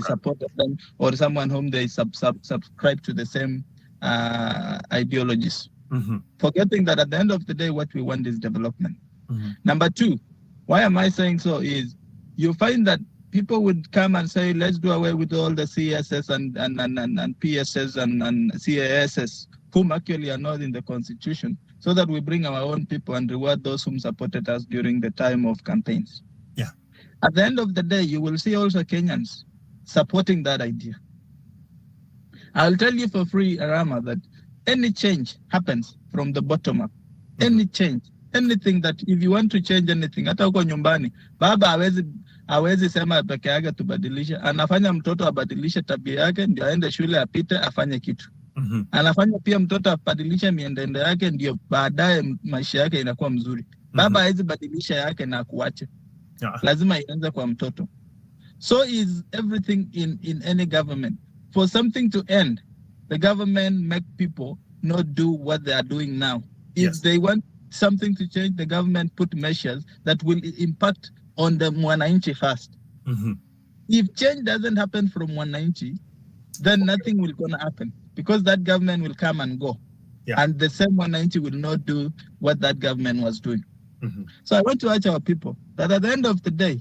support them, or someone whom they subscribe to the same ideologies. Mm-hmm. Forgetting that at the end of the day, what we want is development. Mm-hmm. Number two, why am I saying so is you find that people would come and say, let's do away with all the CSS and PSS and CASS, whom actually are not in the constitution, so that we bring our own people and reward those whom supported us during the time of campaigns. Yeah. At the end of the day, you will see also Kenyans supporting that idea. I'll tell you for free, Arama, that any change happens from the bottom up. Mm-hmm. Any change, anything that if you want to change anything, hata uko nyumbani, baba hawezi sema peke yake tubadilisha, anafanya mtoto abadilishe tabia yake ndio aende shule apite afanye kitu. Mm-hmm. Anafanya pia mtoto abadilishe mienendo yake ndio baadaye maisha yake inakuwa mzuri. Baba hawezi badilisha yake na kuache. Yeah. Lazima ianze kwa mtoto. So is everything in any government. For something to end, the government make people not do what they are doing now. If they want something to change, the government put measures that will impact on the mwananchi first. Mm-hmm. If change doesn't happen from mwananchi, then nothing will gonna happen, because that government will come and go. Yeah. And the same mwananchi will not do what that government was doing. Mm-hmm. So I want to urge our people that at the end of the day,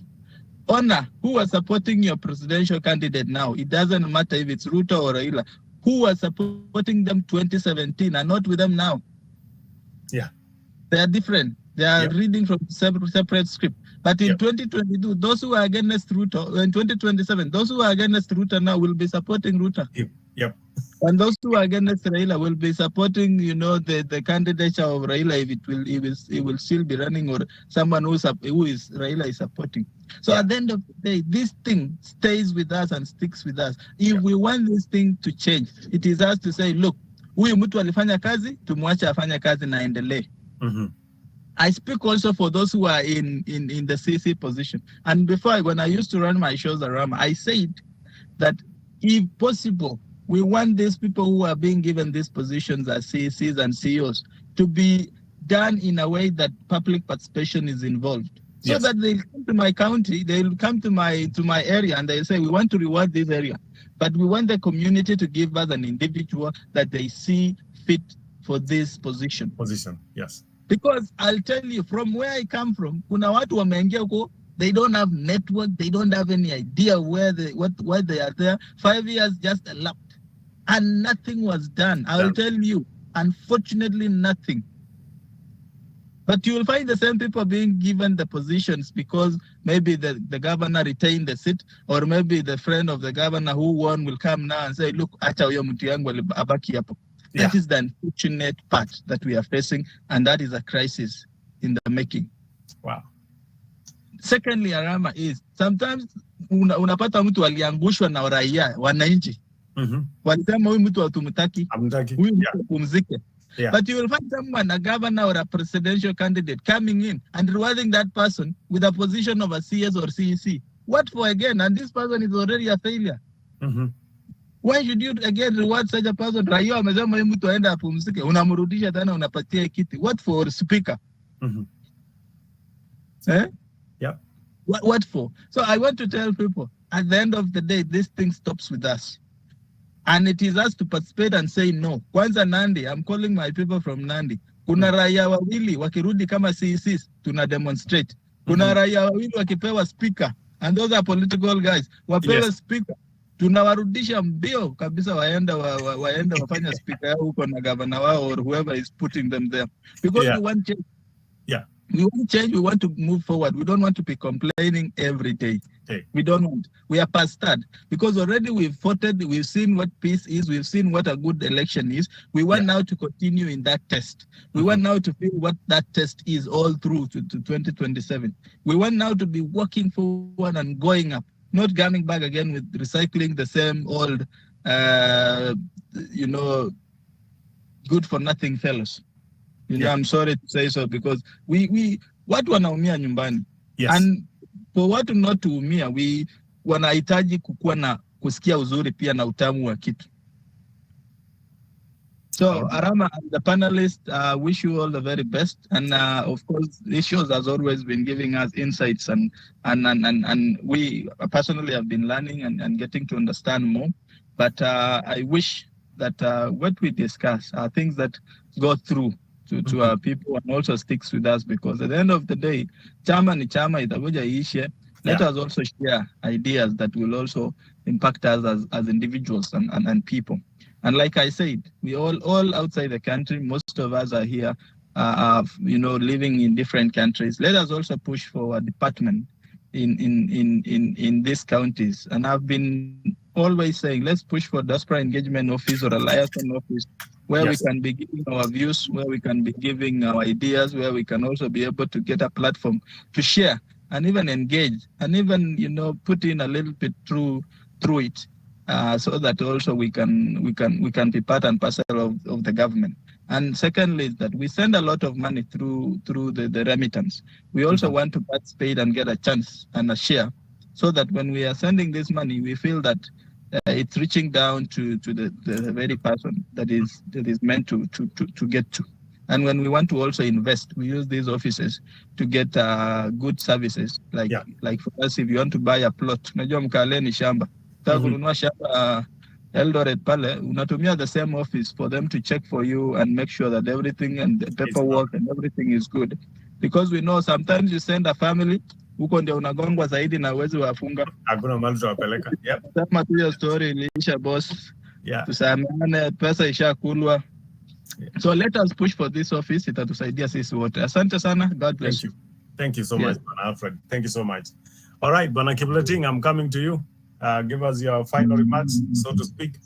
honor who was supporting your presidential candidate now. It doesn't matter if it's Ruto or Raila. Who was supporting them 2017 and not with them now? Yeah. They are different. They are reading from separate script. But in 2022, those who are against Ruto, in 2027, those who are against Ruto now will be supporting Ruto. Yep. And those who are against Raila will be supporting, the candidature of Raila if it will still be running, or someone who is Raila is supporting. So at the end of the day, this thing stays with us and sticks with us. If we want this thing to change, it is us to say, look, huyu mtu alifanya kazi, tumwache afanye kazi na endelee. Mm-hmm. I speak also for those who are in the CC position. And before, when I used to run my shows around, I said that if possible, we want these people who are being given these positions as CCs and CEOs to be done in a way that public participation is involved. So that they come to my county, they'll come to my area and they say, we want to reward this area, but we want the community to give us an individual that they see fit for this position. Yes. Because I'll tell you, from where I come from, kuna watu wameingia huko, they don't have network, they don't have any idea why they are there. 5 years just elapsed and nothing was done. I will tell you, unfortunately, nothing. But you will find the same people being given the positions because maybe the governor retained the seat, or maybe the friend of the governor who won will come now and say, look, acha huyo mtu yangu abaki hapo. That is the unfortunate part that we are facing, and that is a crisis in the making. Wow. Secondly, Arama, is sometimes unapata mtu aliangushwa na raia wananchi. Walisema huyu mtu hatumtaki, huyu mtu apumzike. But you will find someone, a governor or a presidential candidate, coming in and rewarding that person with a position of a CS or CEC. What for again? And this person is already a failure. Mm-hmm. Why should you again reward such a person? Raia amesema huyu mtu aende apumzike, unamrudisha tena unapatia kiti. What for speaker? Mm-hmm. Yeah. What for? So I want to tell people, at the end of the day, this thing stops with us. And it is us to participate and say no. Kwanza Nandi, I'm calling my people from Nandi. Kuna raia wawili wakirudi kama CECs, tuna demonstrate. Kuna raia wawili wakipewa speaker, and those are political guys. Wapewe speaker, tunawarudisha mbio kabisa, waenda wafanya speaker yao huko na governor wao or whoever is putting them there. Because we want change. Yeah. We want change, we want to move forward. We don't want to be complaining every day. Okay. We don't want. We are past that because already we've voted, we've seen what peace is, we've seen what a good election is. We want now to continue in that test. We want now to feel what that test is all through to 2027. We want now to be working forward and going up, not coming back again with recycling the same old, good for nothing fellows. I'm sorry to say so because we watu wanaumia nyumbani. Yes. And for watu not to umia, wanahitaji kukuwa na kusikia uzuri pia na utamu wa kitu. So Arama, the panelists, wish you all the very best. And of course, this show has always been giving us insights and we personally have been learning and getting to understand more. But I wish that what we discuss are things that go through to our people and also sticks with us, because at the end of the day, chama ni chama itakuja ishe. Let us also share ideas that will also impact us as individuals and people. And like I said, we all outside the country, most of us are here, living in different countries. Let us also push for a department in these counties. And I've been always saying, let's push for diaspora engagement office or a liaison office, where we can be giving our views, where we can be giving our ideas, where we can also be able to get a platform to share and even engage and even, put in a little bit through it, so that also we can be part and parcel of the government. And secondly, is that we send a lot of money through the remittance. We also want to participate and get a chance and a share, so that when we are sending this money, we feel that it's reaching down to the very person that is meant to get to. And when we want to also invest, we use these offices to get good services. Like for us, if you want to buy a plot, unajua mkaleni shamba, kununua shamba Eldoret pale, unatumia the same office for them to check for you and make sure that everything and the paperwork and everything is good. Because we know sometimes you send a family, huko ndio unagongwa zaidi na uwezi wafunga. Hakuna mahali tuwapeleka. Yep. Sema tu hiyo story iliisha boss. Tusamane, pesa ishakulwa. So let us push for this office, itatusaidia sisi wote. Asante sana. God bless you. Thank you so much, Bwana Alfred. Thank you so much. All right, Bwana Kipleting, I'm coming to you. Give us your final remarks, so to speak.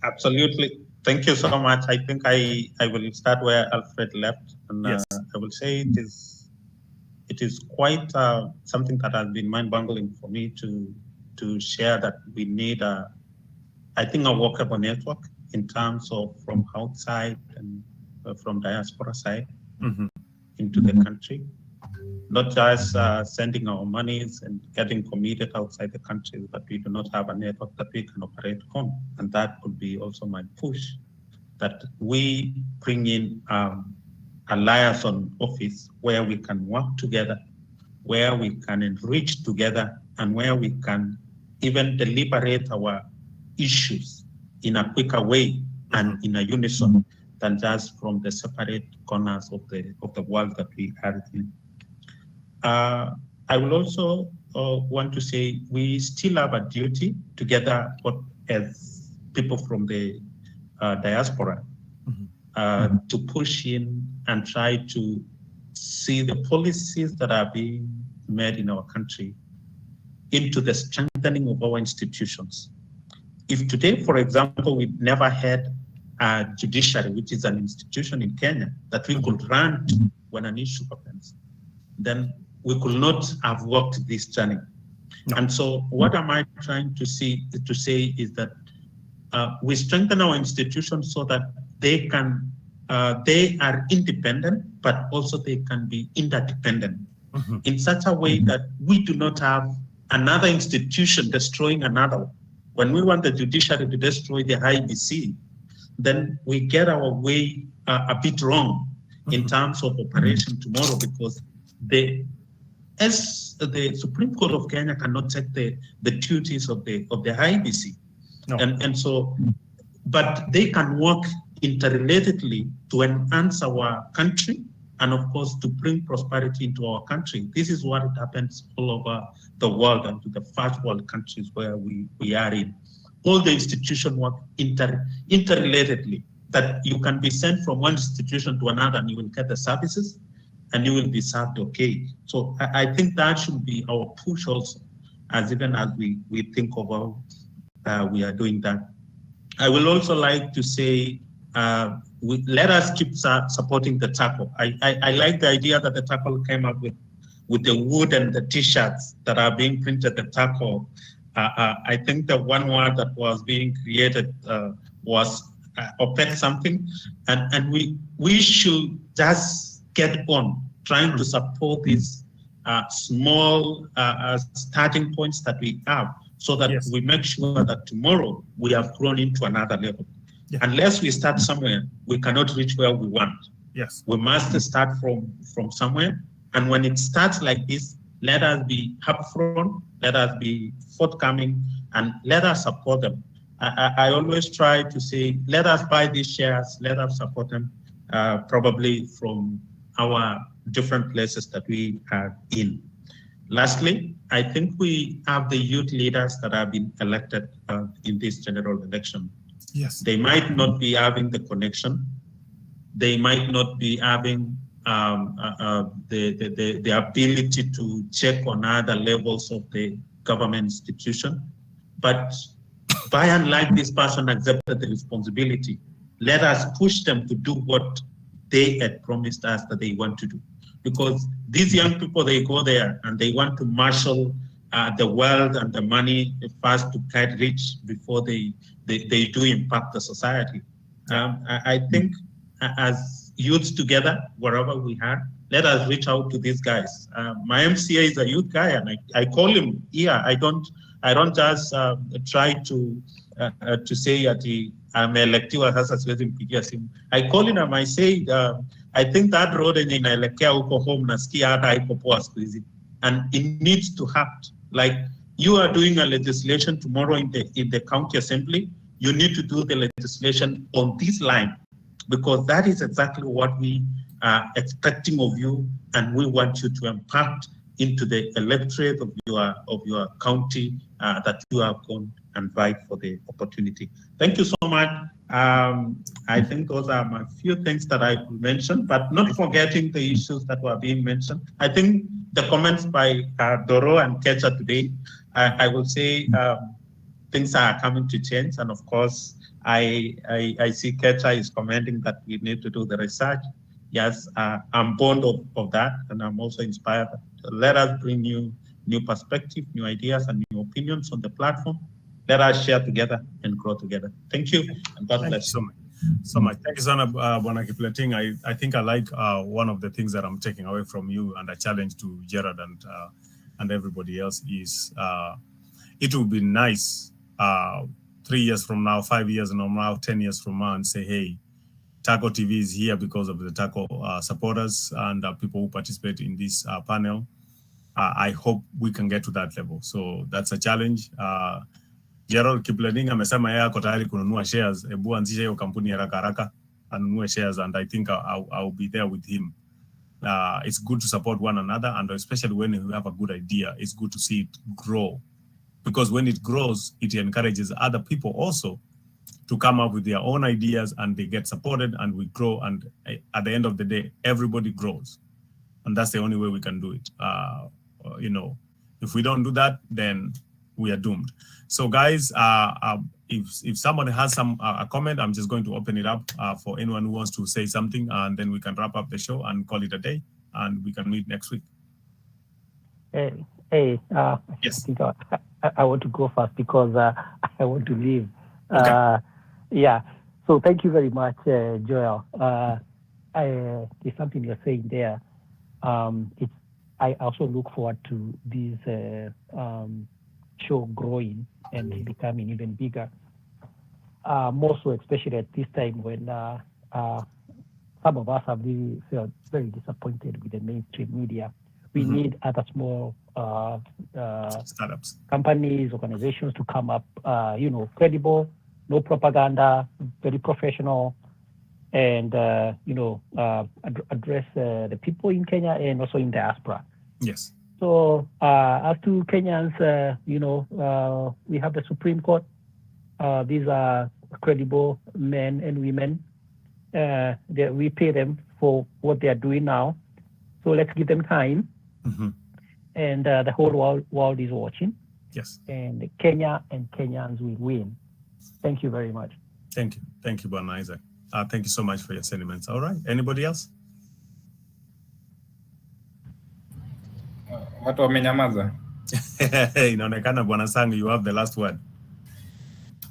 Absolutely. Thank you so much. I think I will start where Alfred left, and I will say it is quite something that has been mind-boggling for me to share that we need a workable network in terms of from outside and from diaspora side into the country. Not just sending our monies and getting committed outside the country, but we do not have a network that we can operate on. And that could be also my push, that we bring in a liaison office where we can work together, where we can enrich together, and where we can even deliberate our issues in a quicker way and in a unison than just from the separate corners of the world that we are in. I will also want to say we still have a duty together as people from the diaspora to push in and try to see the policies that are being made in our country into the strengthening of our institutions. If today, for example, we never had a judiciary, which is an institution in Kenya that we could run to when an issue happens, then we could not have walked this journey. No. And so what am I trying to say is that we strengthen our institutions so that they are independent, but also they can be interdependent in such a way that we do not have another institution destroying another. When we want the judiciary to destroy the IBC, then we get our way a bit wrong in terms of operation tomorrow, because as the Supreme Court of Kenya cannot take the duties of the IBC, No. and so, but they can work interrelatedly to enhance our country and of course to bring prosperity into our country. This is what happens all over the world and to the first world countries where we are in. All the institutions work interrelatedly, that you can be sent from one institution to another and you will get the services and you will be served okay. So I think that should be our push also, as even as we think about we are doing that. I will also like to say, let us keep supporting the tackle. I like the idea that the tackle came up with the wood and the t-shirts that are being printed, the tackle. I think the one word that was being created was OPEC something, and we should just get on trying to support these small starting points that we have, so that Yes. we make sure that tomorrow we have grown into another level. Yeah. Unless we start somewhere, we cannot reach where we want. Yes. We must start from somewhere. And when it starts like this, let us be upfront, let us be forthcoming, and let us support them. I always try to say, let us buy these shares, let us support them, probably from our different places that we are in. Lastly, I think we have the youth leaders that have been elected in this general election. Yes. They might not be having the connection. They might not be having the ability to check on other levels of the government institution. But by and large, this person accepted the responsibility. Let us push them to do what they had promised us that they want to do. Because these young people, they go there and they want to marshal the wealth and the money first to get rich before they do impact the society. I think as youths together, wherever we are, let us reach out to these guys. My MCA is a youth guy, and I call him here. I don't just try to say that I'm electoral hasa siwezi mpigia simu. I call him and I say, I think that road yenye inaelekea huko home nasikia hata haiko poa siku hizi, and it needs to act. Like you are doing a legislation tomorrow in the county assembly, you need to do the legislation on this line, because that is exactly what we are expecting of you, and we want you to impact into the electorate of your county that you have gone and fight for the opportunity. Thank you so much. I think those are my few things that I could mention, but not forgetting the issues that were being mentioned. I think the comments by Doro and Kecha today, I will say things are coming to change, and of course, I see Kecha is commenting that we need to do the research. Yes, I'm fond of that, and I'm also inspired. Let us bring new perspective, new ideas, and new opinions on the platform. Let us share together and grow together. Thank you, and God bless you. So much. Thank you, Sana Bwana Kipleting. I think I like one of the things that I'm taking away from you, and a challenge to Gerard and everybody else is it would be nice 3 years from now, 5 years from now, 10 years from now, and say, hey, Taco TV is here because of the Taco supporters and people who participate in this panel. I hope we can get to that level. So that's a challenge. Gerald Kipleting amesema yeye ako tayari kununua shares. Hebu anzisha hiyo kampuni haraka haraka anunue shares, and I think I'll be there with him. It's good to support one another, and especially when you have a good idea, it's good to see it grow. Because when it grows, it encourages other people also to come up with their own ideas, and they get supported, and we grow. And at the end of the day, everybody grows. And that's the only way we can do it. If we don't do that, then we are doomed. So guys, if somebody has a comment, I'm just going to open it up for anyone who wants to say something, and then we can wrap up the show and call it a day, and we can meet next week. Yes. I think I want to go first because I want to leave. Okay. Yeah. So thank you very much, Joel. There's something you're saying there. I also look forward to this show growing and becoming even bigger. More so, especially at this time when some of us have really felt very disappointed with the mainstream media. we need other small startups, companies, organizations to come up, credible, no propaganda, very professional, and address the people in Kenya and also in diaspora. Yes. So as to Kenyans, we have the Supreme Court. These are credible men and women. We pay them for what they are doing now. So let's give them time. And the whole world is watching. Yes. And Kenya and Kenyans will win. Thank you very much. Thank you. Thank you, Bwana Isaac. Thank you so much for your sentiments. All right. Anybody else? Watu wamenyamaza. Inaonekana Bwana Sang, you have the last word.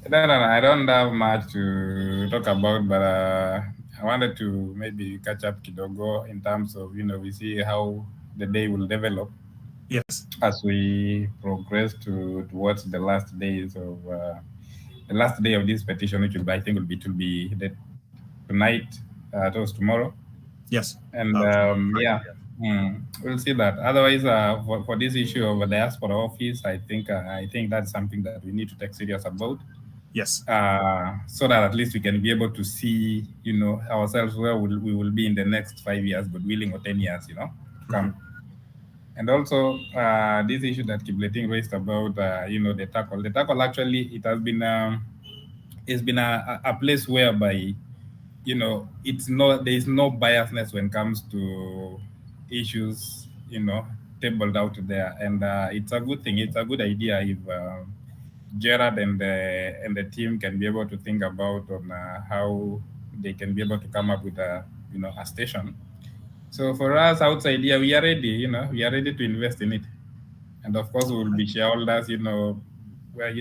No, I don't have much to talk about, but I wanted to maybe catch up kidogo in terms of, we see how the day will develop. Yes. As we progress towards the last days of the last day of this petition, which will be tonight, towards tomorrow. Yes. And we'll see that. Otherwise, for this issue of the diaspora office, I think that's something that we need to take serious about. Yes. So that at least we can be able to see, ourselves where we will be in the next 5 years, God willing, or 10 years, to come. And also, this issue that Kibleting raised about, the tackle. The tackle, actually, it has been, it's been a place whereby, there is no biasness when it comes to issues, tabled out there. And it's a good thing. It's a good idea if Gerard and the team can be able to think about on how they can be able to come up with a station. So for us outside here, we are ready, we are ready to invest in it. And of course, we will be shareholders, where,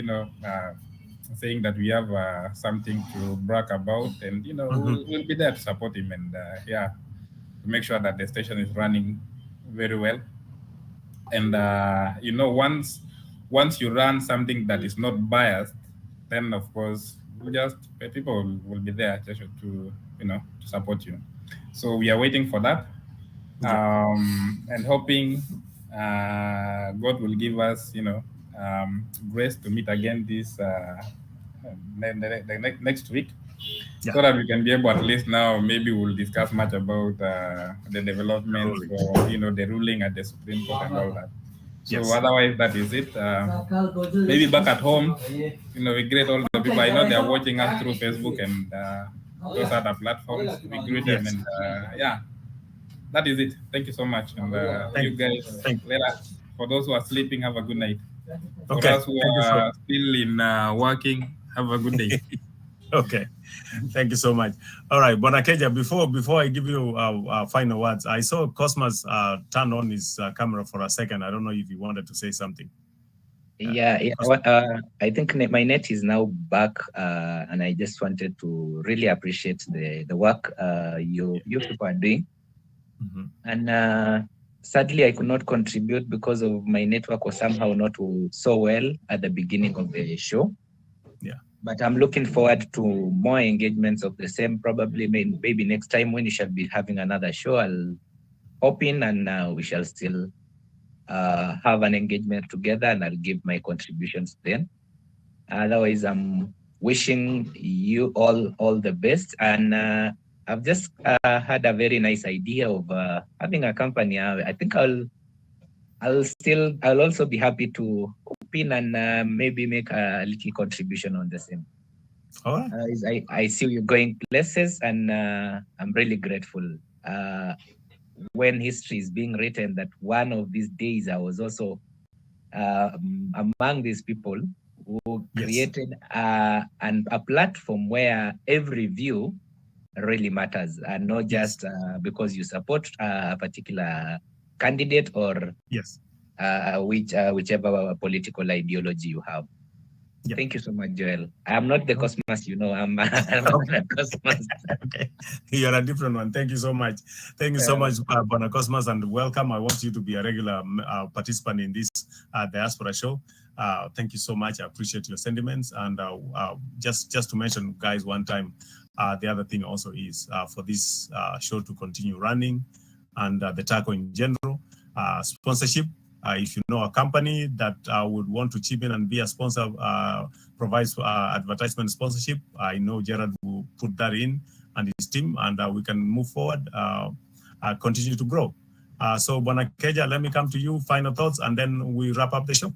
saying that we have something to brag about, and, we'll be there to support him and, to make sure that the station is running very well. And, once you run something that is not biased, then of course, people will be there just to support you. So we are waiting for that. And hoping God will give us, grace to meet again this next week, so that we can be able, at least now, maybe we'll discuss much about the developments for, the ruling at the Supreme Court and all that. So otherwise, that is it. Maybe back at home, we greet all the people. I know they are watching us through Facebook and those other platforms. We greet them, and that is it. Thank you so much. And you guys, for those who are sleeping, have a good night. For us who are still in working, have a good day. Okay. Thank you so much. All right, Bonakeja, before I give you final words, I saw Cosmas turn on his camera for a second. I don't know if you wanted to say something. I think my net is now back, and I just wanted to really appreciate the work you people are doing. And sadly, I could not contribute because of my network was somehow not so well at the beginning of the show. But I'm looking forward to more engagements of the same, probably maybe next time when you shall be having another show, I'll hop in and we shall still have an engagement together, and I'll give my contributions then. Otherwise, I'm wishing you all the best. And I've just had a very nice idea of having a company. I think I'll also be happy to open and maybe make a little contribution on the same. All right. I see you going places, and I'm really grateful. When history is being written, that one of these days I was also among these people who created a platform where every view really matters, and not just because you support a particular candidate or whichever political ideology you have. Thank you so much, Joel. I'm not the Cosmas, I'm not the Cosmas. Okay. You're a different one. Thank you so much. Thank you so much, Bwana Cosmas, and welcome. I want you to be a regular participant in this Diaspora show. Thank you so much. I appreciate your sentiments. And just to mention, guys, one time, the other thing also is for this show to continue running, and the TACO in general, sponsorship. If you know a company that would want to chip in and be a sponsor, provides advertisement sponsorship, I know Gerard will put that in and his team, and we can move forward, continue to grow. So Bwana Keja, let me come to you, final thoughts, and then we wrap up the show.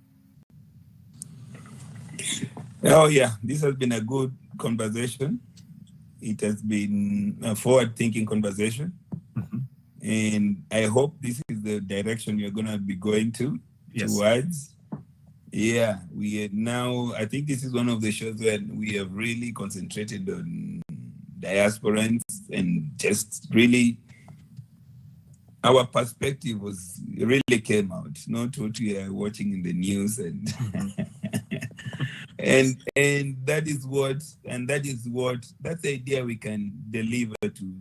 Oh yeah, this has been a good conversation. It has been a forward-thinking conversation. And I hope this is the direction you're going to be going towards. Yeah, I think this is one of the shows where we have really concentrated on diasporans and just really our perspective really came out, not what we are watching in the news and that's the idea we can deliver to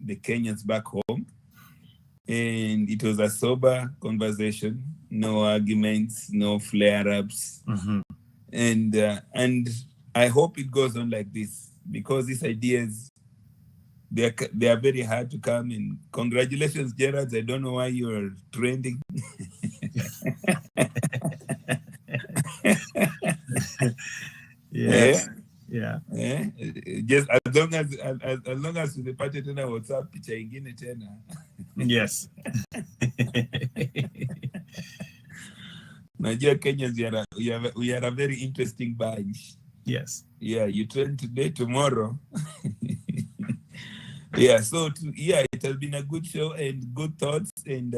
the Kenyans back home. And it was a sober conversation, no arguments, no flare-ups. And I hope it goes on like this, because these ideas, they are very hard to come in. Congratulations, Gerard. I don't know why you're trending. Yes. Just as long as unipate tena WhatsApp picha ingine tena. Yes. Najua Kenyans, we are a very interesting bunch. Yes. Yeah, you trend today, tomorrow. Yeah, so it has been a good show and good thoughts, and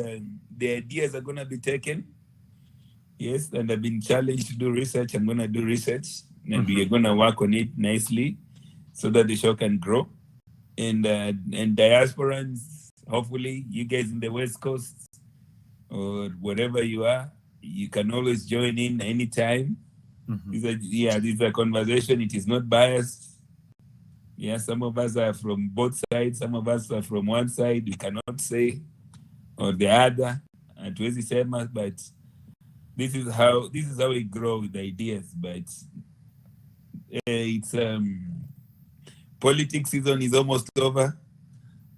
the ideas are going to be taken. Yes, and I've been challenged to do research. I'm going to do research, and we are going to work on it nicely so that the show can grow. And diasporans, hopefully, you guys in the West Coast or wherever you are, you can always join in anytime. This is a conversation. It is not biased. Yeah, some of us are from both sides. Some of us are from one side. We cannot say, or the other. But this is how we grow with ideas. But it's politics season is almost over.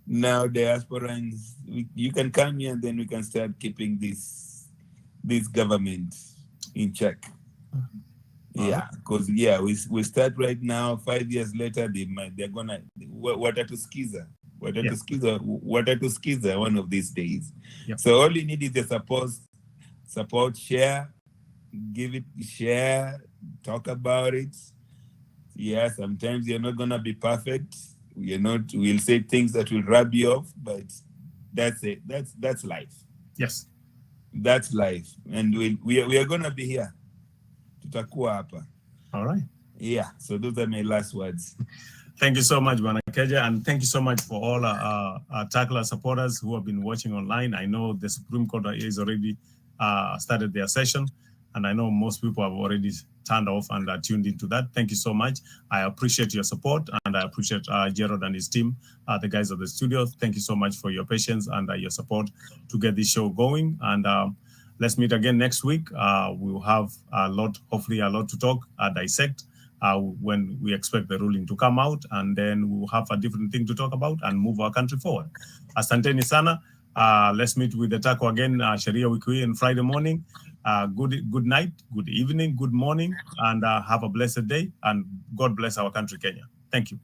Now diasporans, you can come here and then we can start keeping this government in check. Yeah, because we start right now. 5 years later, they're gonna watatusikiza one of these days. So all you need is the support, share, talk about it. Yeah, sometimes you're not gonna be perfect. We'll say things that will rub you off, but that's it. That's life. Yes, that's life, and we are gonna be here. All right. Yeah, so those are my last words. Thank you so much, Bwana Keja, and thank you so much for all our Tackler supporters who have been watching online. I know the Supreme Court is already started their session, and I know most people have already turned off and are tuned into that. Thank you so much. I appreciate your support, and I appreciate Gerard and his team, the guys of the studio. Thank you so much for your patience and your support to get this show going. And let's meet again next week. We'll have hopefully a lot to talk, dissect when we expect the ruling to come out, and then we'll have a different thing to talk about and move our country forward. Asanteni sana. Let's meet with the TACO again, Sharia Wiki on Friday morning. Good night, good evening, good morning, and have a blessed day, and God bless our country, Kenya. Thank you.